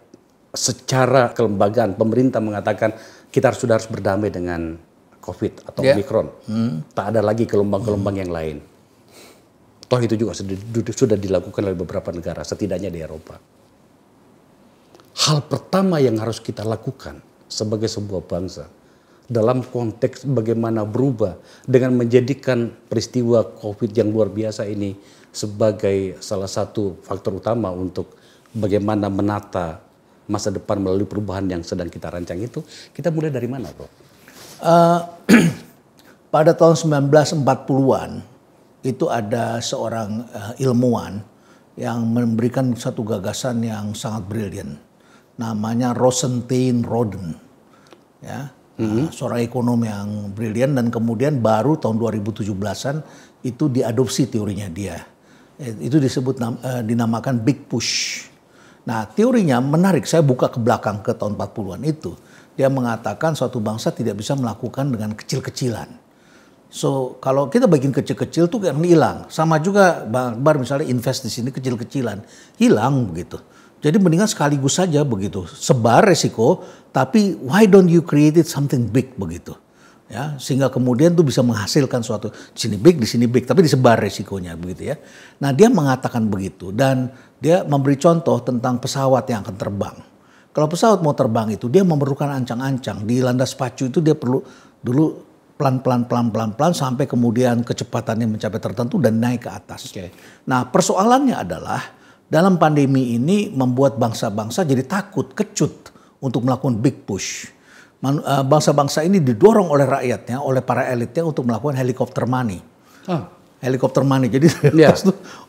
secara kelembagaan pemerintah mengatakan kita sudah harus berdamai dengan COVID atau Omicron. Tak ada lagi gelombang-gelombang yang lain. Toh itu juga sudah dilakukan oleh beberapa negara, setidaknya di Eropa. Hal pertama yang harus kita lakukan sebagai sebuah bangsa dalam konteks bagaimana berubah dengan menjadikan peristiwa COVID yang luar biasa ini sebagai salah satu faktor utama untuk bagaimana menata masa depan melalui perubahan yang sedang kita rancang itu, kita mulai dari mana, Prof? Pada tahun 1940-an itu ada seorang ilmuwan yang memberikan satu gagasan yang sangat brilian. Namanya Rosenstein Roden. Ya. Seorang ekonom yang brilian dan kemudian baru tahun 2017-an itu diadopsi teorinya dia. Itu dinamakan Big Push. Nah, teorinya menarik. Saya buka ke belakang ke tahun 40-an itu. Dia mengatakan suatu bangsa tidak bisa melakukan dengan kecil-kecilan. So, kalau kita bikin kecil-kecil tuh kan hilang. Sama juga Bang Akbar misalnya invest di sini kecil-kecilan, hilang begitu. Jadi mendingan sekaligus saja begitu. Sebar resiko, tapi why don't you create something big begitu. Ya, sehingga kemudian tuh bisa menghasilkan suatu di sini big, tapi disebar resikonya begitu ya. Nah, dia mengatakan begitu dan dia memberi contoh tentang pesawat yang akan terbang. Kalau pesawat mau terbang itu dia memerlukan ancang-ancang. Di landas pacu itu dia perlu dulu pelan-pelan sampai kemudian kecepatannya mencapai tertentu dan naik ke atas. Nah, persoalannya adalah dalam pandemi ini membuat bangsa-bangsa jadi takut, kecut untuk melakukan big push. Bangsa-bangsa ini didorong oleh rakyatnya, oleh para elitnya untuk melakukan helikopter money. Helikopter money. Jadi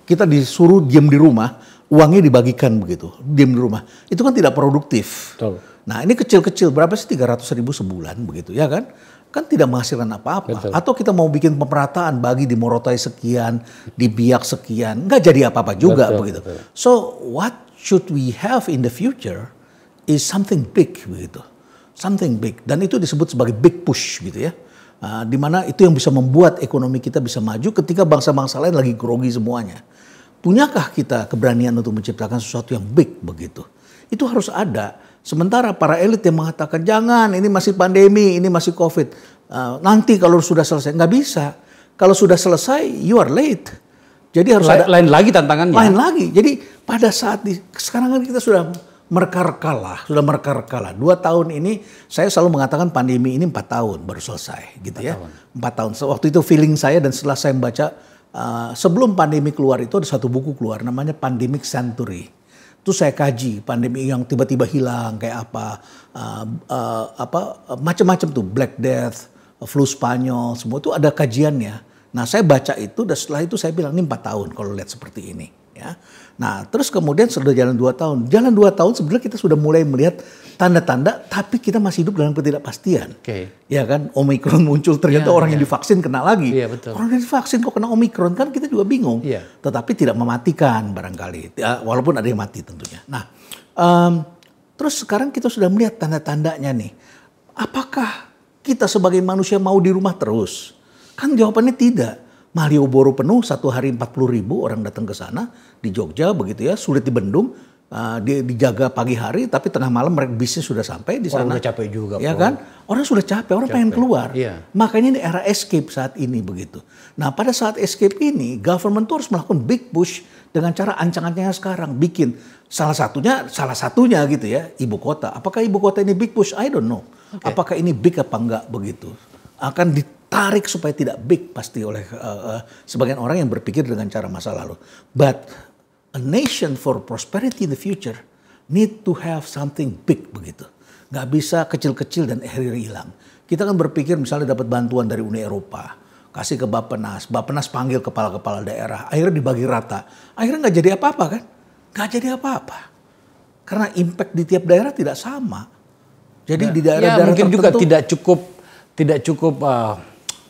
kita disuruh diam di rumah, uangnya dibagikan begitu, diam di rumah. Itu kan tidak produktif. Betul. Nah, ini kecil-kecil, berapa sih 300.000 sebulan begitu ya kan? Kan tidak menghasilkan apa-apa. Atau kita mau bikin pemerataan bagi di Morotai sekian, di Biak sekian, nggak jadi apa-apa juga begitu. So what should we have in the future is something big begitu, something big. Dan itu disebut sebagai big push gitu ya. Di mana itu yang bisa membuat ekonomi kita bisa maju ketika bangsa-bangsa lain lagi grogi semuanya. Punyakah kita keberanian untuk menciptakan sesuatu yang big begitu? Itu harus ada. Sementara para elit yang mengatakan jangan, ini masih pandemi, ini masih COVID. Nanti kalau sudah selesai, nggak bisa. Kalau sudah selesai, you are late. Jadi harus ada lain lagi tantangannya. Lain lagi. Jadi pada saat sekarang kan kita sudah mereka-reka lah. 2 tahun ini saya selalu mengatakan pandemi ini 4 tahun baru selesai, gitu 4 ya. 4 tahun. Waktu itu feeling saya dan setelah saya membaca sebelum pandemi keluar itu ada satu buku keluar namanya Pandemic Century. Itu saya kaji pandemi yang tiba-tiba hilang kayak macam-macam tuh, Black Death, flu Spanyol, semua itu ada kajiannya. Nah, saya baca itu dan setelah itu saya bilang ini 4 tahun kalau lihat seperti ini ya. Nah, terus kemudian sudah jalan 2 tahun. Jalan 2 tahun sebenarnya kita sudah mulai melihat tanda-tanda, tapi kita masih hidup dalam ketidakpastian. Oke. Ya kan, Omikron muncul, ternyata orang yang divaksin kena lagi. Iya, betul. Orang yang divaksin kok kena Omikron, kan kita juga bingung. Iya. Tetapi tidak mematikan barangkali, ya, walaupun ada yang mati tentunya. Nah, terus sekarang kita sudah melihat tanda-tandanya nih. Apakah kita sebagai manusia mau di rumah terus? Kan jawabannya tidak. Malioboro penuh, satu hari 40.000 orang datang ke sana di Jogja begitu ya, sulit dibendung, dijaga pagi hari, tapi tengah malam mereka bisnis sudah sampai di sana. Orang udah capek juga. Ya kan, orang sudah capek, orang pengen keluar. Iya. Makanya ini era escape saat ini begitu. Nah pada saat escape ini, government tuh harus melakukan big push dengan cara ancang-ancangnya sekarang, bikin salah satunya gitu ya, ibu kota. Apakah ibu kota ini big push? I don't know. Apakah ini big apa enggak begitu? Akan ditarik supaya tidak big pasti oleh sebagian orang yang berpikir dengan cara masa lalu. But a nation for prosperity in the future need to have something big begitu. Nggak bisa kecil-kecil dan akhirnya hilang. Kita kan berpikir misalnya dapat bantuan dari Uni Eropa, kasih ke Bappenas, Bappenas panggil kepala-kepala daerah, akhirnya dibagi rata. Akhirnya nggak jadi apa-apa kan? Nggak jadi apa-apa. Karena impact di tiap daerah tidak sama. Jadi di daerah-daerah mungkin tertentu, juga tidak cukup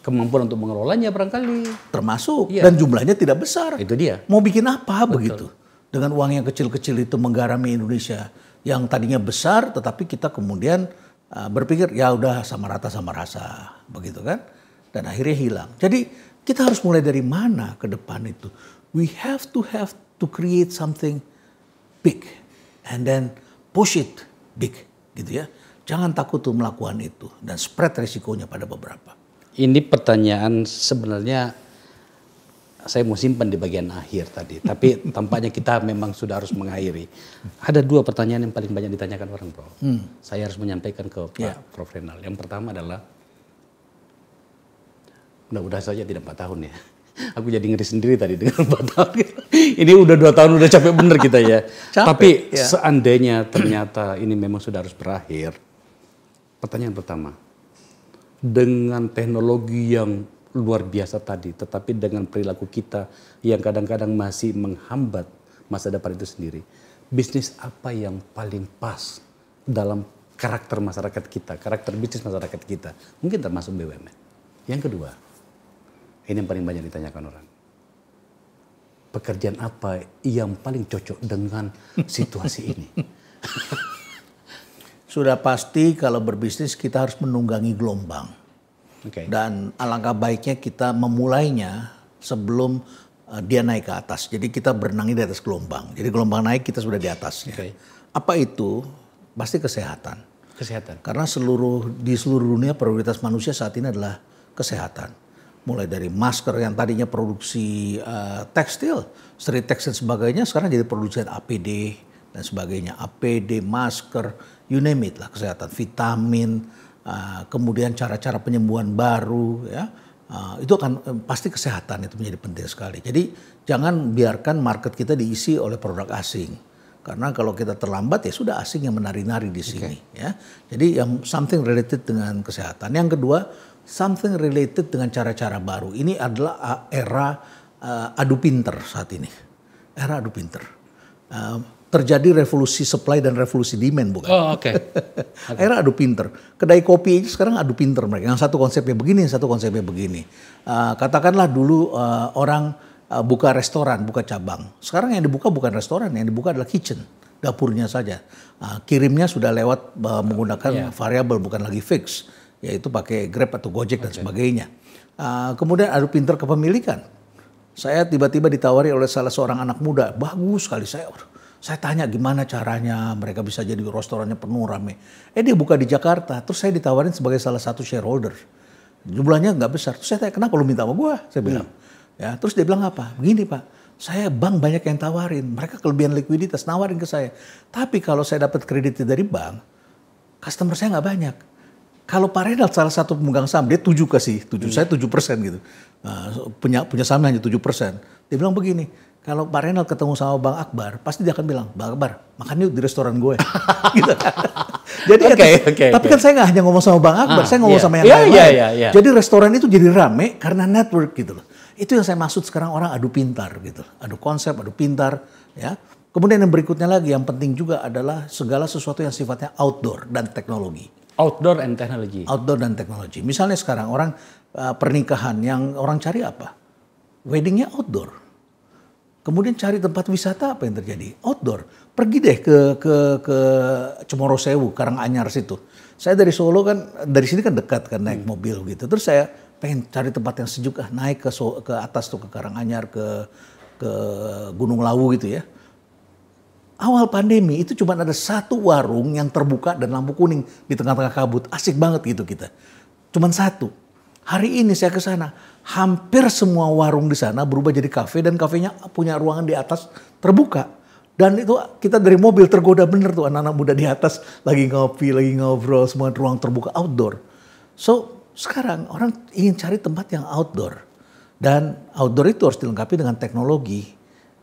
kemampuan untuk mengelolanya barangkali. termasuk dan jumlahnya tidak besar. Itu dia. Mau bikin apa begitu? Dengan uang yang kecil-kecil itu menggarami Indonesia yang tadinya besar, tetapi kita kemudian berpikir ya udah sama rasa begitu kan? Dan akhirnya hilang. Jadi kita harus mulai dari mana ke depan itu? We have to create something big and then push it big gitu ya. Jangan takut tuh melakukan itu dan spread resikonya pada beberapa. Ini pertanyaan sebenarnya saya mau simpan di bagian akhir tadi, tapi tampaknya kita memang sudah harus mengakhiri. Ada dua pertanyaan yang paling banyak ditanyakan orang, Bro. Saya harus menyampaikan ke Pak Prof. Renal. Yang pertama adalah, mudah-mudahan saja tidak 4 tahun ya. Aku jadi ngeri sendiri tadi dengan 4 tahun. Ini udah 2 tahun udah capek bener kita ya. Tapi seandainya ternyata ini memang sudah harus berakhir. Pertanyaan pertama, dengan teknologi yang luar biasa tadi, tetapi dengan perilaku kita yang kadang-kadang masih menghambat masa depan itu sendiri, bisnis apa yang paling pas dalam karakter masyarakat kita, karakter bisnis masyarakat kita, mungkin termasuk BUMN. Yang kedua, ini yang paling banyak ditanyakan orang, pekerjaan apa yang paling cocok dengan situasi ini? Sudah pasti kalau berbisnis kita harus menunggangi gelombang. Dan alangkah baiknya kita memulainya sebelum dia naik ke atas. Jadi kita berenangnya di atas gelombang. Jadi gelombang naik kita sudah di atasnya. Apa itu? Pasti kesehatan. Kesehatan. Karena di seluruh dunia prioritas manusia saat ini adalah kesehatan. Mulai dari masker yang tadinya produksi tekstil, street tekstil dan sebagainya, sekarang jadi produksi APD dan sebagainya. APD, masker, you name it lah, kesehatan, vitamin, kemudian cara-cara penyembuhan baru ya, itu akan pasti kesehatan itu menjadi penting sekali. Jadi jangan biarkan market kita diisi oleh produk asing, karena kalau kita terlambat ya sudah asing yang menari-nari di sini ya. Jadi yang something related dengan kesehatan. Yang kedua, something related dengan cara-cara baru. Ini adalah era adu pinter saat ini, era adu pinter. Terjadi revolusi supply dan revolusi demand bukan? Akhirnya adu pinter. Kedai kopi ini sekarang adu pinter mereka. Yang satu konsepnya begini, yang satu konsepnya begini. Katakanlah dulu orang buka restoran, buka cabang. Sekarang yang dibuka bukan restoran, yang dibuka adalah kitchen, dapurnya saja. Kirimnya sudah lewat menggunakan variabel, bukan lagi fix, yaitu pakai Grab atau Gojek dan sebagainya. Kemudian adu pinter kepemilikan. Saya tiba-tiba ditawari oleh salah seorang anak muda, bagus sekali saya tanya gimana caranya mereka bisa jadi restorannya penuh rame. Dia buka di Jakarta, terus saya ditawarin sebagai salah satu shareholder. Jumlahnya nggak besar. Terus saya tanya kenapa lu minta sama gua? Saya bilang. Ya, terus dia bilang apa? Begini Pak, saya bank banyak yang tawarin. Mereka kelebihan likuiditas nawarin ke saya. Tapi kalau saya dapat kredit dari bank, customer saya nggak banyak. Kalau Pak Renald salah satu pemegang saham, dia 7 kasih, saya 7% gitu. Punya saham hanya 7%. Dia bilang begini, kalau Pak Renald ketemu sama Bang Akbar, pasti dia akan bilang, Bang Akbar, makan yuk di restoran gue. Gitu. Jadi tapi kan saya nggak hanya ngomong sama Bang Akbar, saya ngomong sama yang lain. Jadi restoran itu jadi rame karena network gitu loh. Itu yang saya maksud sekarang orang adu pintar gitu, adu konsep, adu pintar, ya. Kemudian yang berikutnya lagi yang penting juga adalah segala sesuatu yang sifatnya outdoor dan teknologi. Outdoor and technology. Outdoor dan teknologi. Misalnya sekarang orang pernikahan yang orang cari apa? Weddingnya outdoor. Kemudian cari tempat wisata apa yang terjadi? Outdoor. Pergi deh ke Cemoro Sewu, Karanganyar situ. Saya dari Solo kan, dari sini kan dekat kan naik mobil gitu. Terus saya pengen cari tempat yang sejuk, naik ke atas tuh ke Karanganyar, ke Gunung Lawu gitu ya. Awal pandemi itu cuma ada satu warung yang terbuka dan lampu kuning di tengah-tengah kabut. Asik banget gitu kita. Cuman satu. Hari ini saya ke sana, hampir semua warung di sana berubah jadi kafe dan kafenya punya ruangan di atas terbuka. Dan itu kita dari mobil tergoda bener tuh anak-anak muda di atas lagi ngopi, lagi ngobrol, semua ruang terbuka outdoor. So sekarang orang ingin cari tempat yang outdoor. Dan outdoor itu harus dilengkapi dengan teknologi.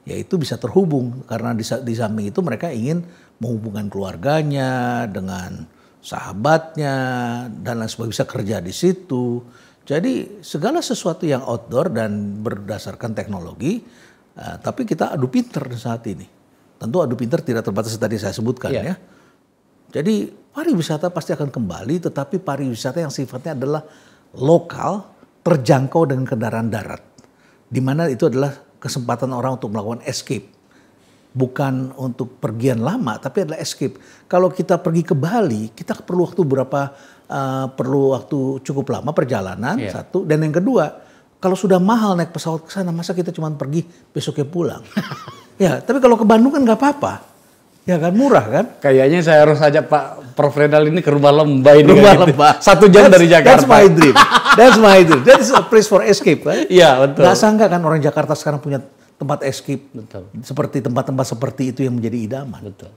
Yaitu bisa terhubung karena di samping itu mereka ingin menghubungkan keluarganya dengan sahabatnya dan lain sebagainya, bisa kerja di situ. Jadi segala sesuatu yang outdoor dan berdasarkan teknologi, tapi kita adu pinter saat ini. Tentu adu pinter tidak terbatas tadi saya sebutkan ya. Jadi pariwisata pasti akan kembali, tetapi pariwisata yang sifatnya adalah lokal, terjangkau dengan kendaraan darat. Di mana itu adalah kesempatan orang untuk melakukan escape. Bukan untuk pergian lama, tapi adalah escape. Kalau kita pergi ke Bali, kita perlu waktu cukup lama perjalanan, satu. Dan yang kedua, kalau sudah mahal naik pesawat ke sana, masa kita cuma pergi besoknya pulang. Ya, tapi kalau ke Bandung kan nggak apa-apa. Ya kan, murah kan? Kayaknya saya harus ajak Pak Prof. Redal ini ke Rumah Lembah ini. Rumah kan? Lembah. 1 jam dari Jakarta. That's my dream. That's my dream. That is a place for escape. Kan? Iya, betul. Nggak sangka kan orang Jakarta sekarang punya tempat escape. Betul. Seperti tempat-tempat seperti itu yang menjadi idaman. Betul.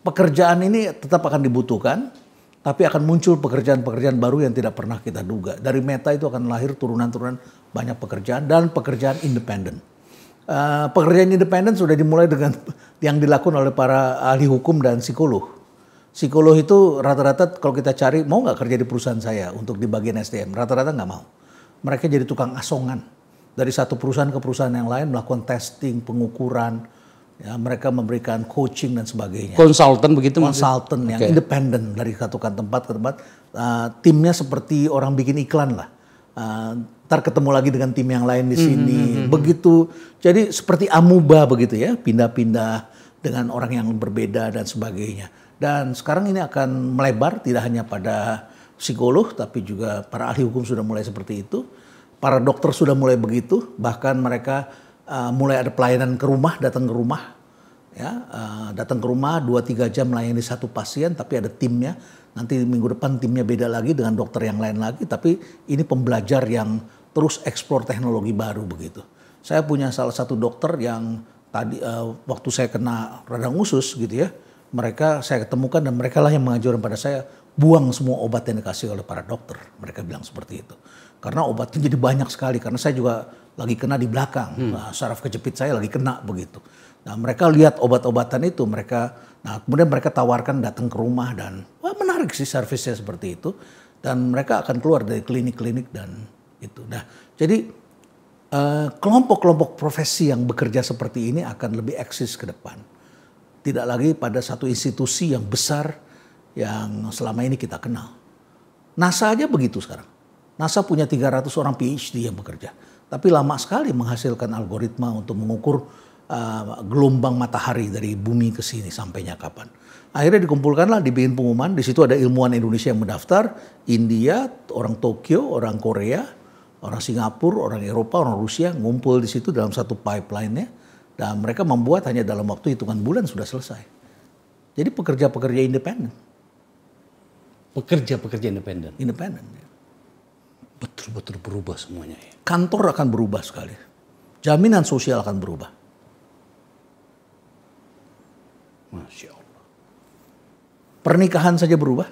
Pekerjaan ini tetap akan dibutuhkan, tapi akan muncul pekerjaan-pekerjaan baru yang tidak pernah kita duga. Dari Meta itu akan lahir turunan-turunan banyak pekerjaan dan pekerjaan independen. Pekerjaan independen sudah dimulai dengan yang dilakukan oleh para ahli hukum dan psikolog. Psikolog itu rata-rata kalau kita cari mau nggak kerja di perusahaan saya untuk di bagian SDM, rata-rata nggak mau. Mereka jadi tukang asongan dari satu perusahaan ke perusahaan yang lain melakukan testing, pengukuran, ya, mereka memberikan coaching dan sebagainya. Konsultan begitu? Konsultan yang independen dari satu tempat ke tempat. Timnya seperti orang bikin iklan lah. Ntar ketemu lagi dengan tim yang lain di sini. Begitu, jadi seperti amuba begitu ya, pindah-pindah dengan orang yang berbeda dan sebagainya. Dan sekarang ini akan melebar tidak hanya pada psikolog, tapi juga para ahli hukum sudah mulai seperti itu. Para dokter sudah mulai begitu, bahkan mereka mulai ada pelayanan ke rumah, datang ke rumah. Ya, datang ke rumah 2-3 jam melayani satu pasien, tapi ada timnya. Nanti minggu depan timnya beda lagi dengan dokter yang lain lagi, tapi ini pembelajar yang terus eksplor teknologi baru begitu. Saya punya salah satu dokter yang tadi waktu saya kena radang usus gitu ya, saya ketemukan dan mereka lah yang mengajarkan pada saya buang semua obat yang dikasih oleh para dokter. Mereka bilang seperti itu. Karena obatnya jadi banyak sekali, karena saya juga lagi kena di belakang, saraf kejepit saya lagi kena begitu. Nah mereka lihat obat-obatan itu, kemudian mereka tawarkan datang ke rumah dan wah menarik sih servisnya seperti itu. Dan mereka akan keluar dari klinik-klinik dan itu. Nah jadi kelompok-kelompok profesi yang bekerja seperti ini akan lebih eksis ke depan. Tidak lagi pada satu institusi yang besar yang selama ini kita kenal. NASA aja begitu sekarang. NASA punya 300 orang PhD yang bekerja. Tapi lama sekali menghasilkan algoritma untuk mengukur gelombang matahari dari bumi ke sini sampainya kapan. Akhirnya dikumpulkanlah, dibikin pengumuman. Di situ ada ilmuwan Indonesia yang mendaftar. India, orang Tokyo, orang Korea, orang Singapura, orang Eropa, orang Rusia ngumpul di situ dalam satu pipeline-nya. Dan mereka membuat hanya dalam waktu hitungan bulan sudah selesai. Jadi pekerja-pekerja independen. Pekerja-pekerja independen? Independen. Betul-betul berubah semuanya ya? Kantor akan berubah sekali. Jaminan sosial akan berubah. Masya Allah. Pernikahan saja berubah.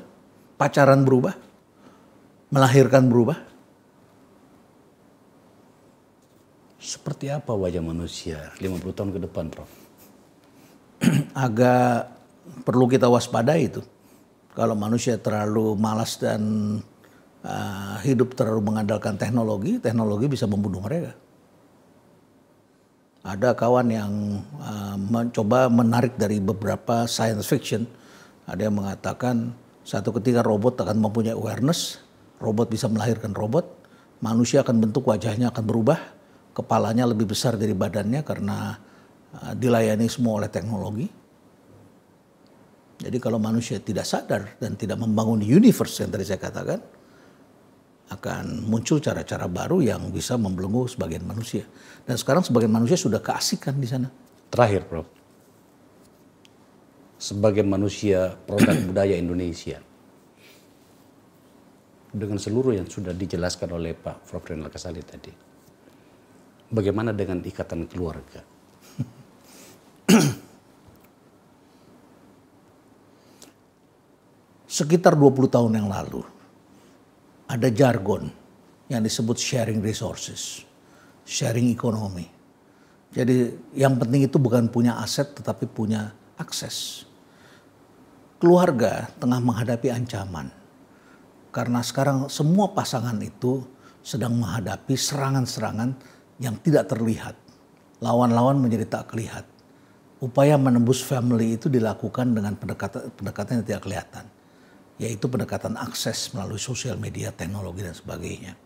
Pacaran berubah. Melahirkan berubah. Seperti apa wajah manusia 50 tahun ke depan, Prof? Agak perlu kita waspadai itu. Kalau manusia terlalu malas dan hidup terlalu mengandalkan teknologi, teknologi bisa membunuh mereka. Ada kawan yang mencoba menarik dari beberapa science fiction. Ada yang mengatakan satu ketika robot akan mempunyai awareness, robot bisa melahirkan robot, manusia akan bentuk wajahnya akan berubah, kepalanya lebih besar dari badannya karena dilayani semua oleh teknologi. Jadi kalau manusia tidak sadar dan tidak membangun universe yang tadi saya katakan, akan muncul cara-cara baru yang bisa membelenggu sebagian manusia. Dan sekarang sebagian manusia sudah keasikan di sana. Terakhir, Prof. Sebagai manusia produk budaya Indonesia, dengan seluruh yang sudah dijelaskan oleh Pak Prof. Renal Kasali tadi, bagaimana dengan ikatan keluarga? Sekitar 20 tahun yang lalu, ada jargon yang disebut sharing resources, sharing ekonomi. Jadi yang penting itu bukan punya aset tetapi punya akses. Keluarga tengah menghadapi ancaman. Karena sekarang semua pasangan itu sedang menghadapi serangan-serangan yang tidak terlihat. Lawan-lawan menjadi tak terlihat. Upaya menembus family itu dilakukan dengan pendekatan yang tidak kelihatan. Yaitu pendekatan akses melalui sosial media, teknologi dan sebagainya.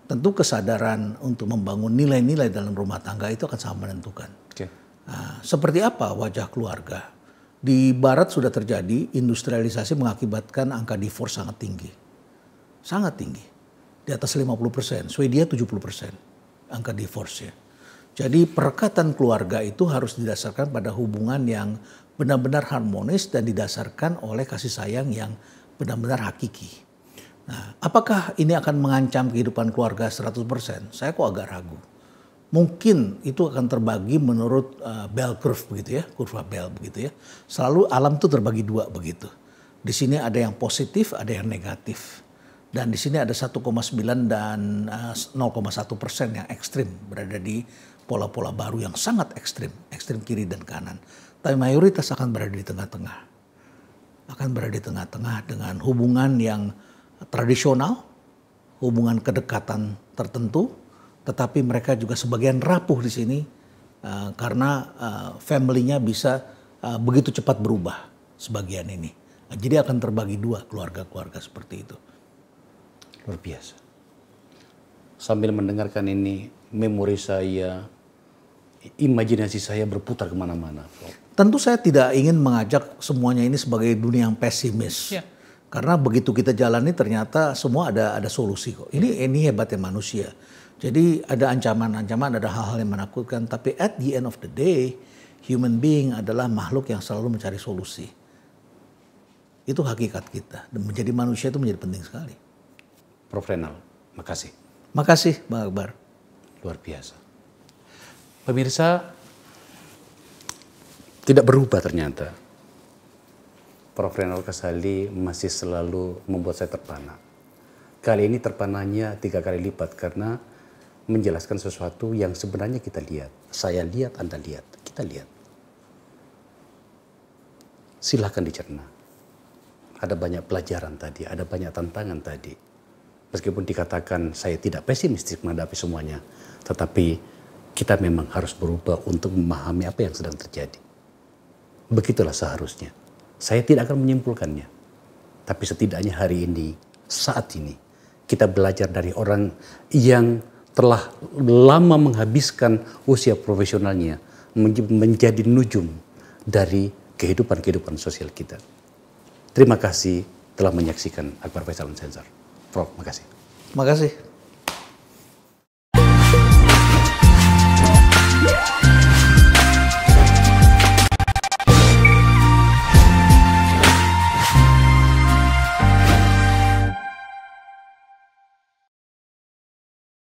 Tentu kesadaran untuk membangun nilai-nilai dalam rumah tangga itu akan sangat menentukan. Okay. Nah, seperti apa wajah keluarga? Di barat sudah terjadi industrialisasi mengakibatkan angka divorce sangat tinggi. Sangat tinggi. Di atas 50%, Swedia 70% angka divorce-nya. Jadi perekatan keluarga itu harus didasarkan pada hubungan yang benar-benar harmonis dan didasarkan oleh kasih sayang yang benar-benar hakiki. Nah, apakah ini akan mengancam kehidupan keluarga 100%? Saya kok agak ragu. Mungkin itu akan terbagi menurut bell curve begitu ya, kurva bell begitu ya. Selalu alam itu terbagi dua begitu. Di sini ada yang positif, ada yang negatif. Dan di sini ada 1,9 dan 0,1% yang ekstrim, berada di pola-pola baru yang sangat ekstrim, ekstrim kiri dan kanan. Tapi mayoritas akan berada di tengah-tengah. Akan berada di tengah-tengah dengan hubungan yang tradisional, hubungan kedekatan tertentu, tetapi mereka juga sebagian rapuh di sini karena family-nya bisa begitu cepat berubah sebagian ini. Jadi akan terbagi dua keluarga-keluarga seperti itu. Luar biasa. Sambil mendengarkan ini, memori saya, imajinasi saya berputar kemana-mana. Tentu saya tidak ingin mengajak semuanya ini sebagai dunia yang pesimis. Ya. Karena begitu kita jalani ternyata semua ada solusi kok. Ini hebatnya manusia. Jadi ada ancaman-ancaman, ada hal-hal yang menakutkan. Tapi at the end of the day, human being adalah makhluk yang selalu mencari solusi. Itu hakikat kita. Dan menjadi manusia itu menjadi penting sekali. Prof. Renal, makasih. Makasih, Bang Akbar. Luar biasa. Pemirsa, tidak berubah ternyata. Prof. Renal Kasali masih selalu membuat saya terpana. Kali ini terpananya 3 kali lipat karena menjelaskan sesuatu yang sebenarnya kita lihat. Saya lihat, Anda lihat, kita lihat. Silahkan dicerna. Ada banyak pelajaran tadi, ada banyak tantangan tadi. Meskipun dikatakan saya tidak pesimistik menghadapi semuanya, tetapi kita memang harus berubah untuk memahami apa yang sedang terjadi. Begitulah seharusnya. Saya tidak akan menyimpulkannya. Tapi setidaknya hari ini, saat ini, kita belajar dari orang yang telah lama menghabiskan usia profesionalnya menjadi nujum dari kehidupan sosial kita. Terima kasih telah menyaksikan Akbar Faisal Uncensored. Prof, makasih. Makasih.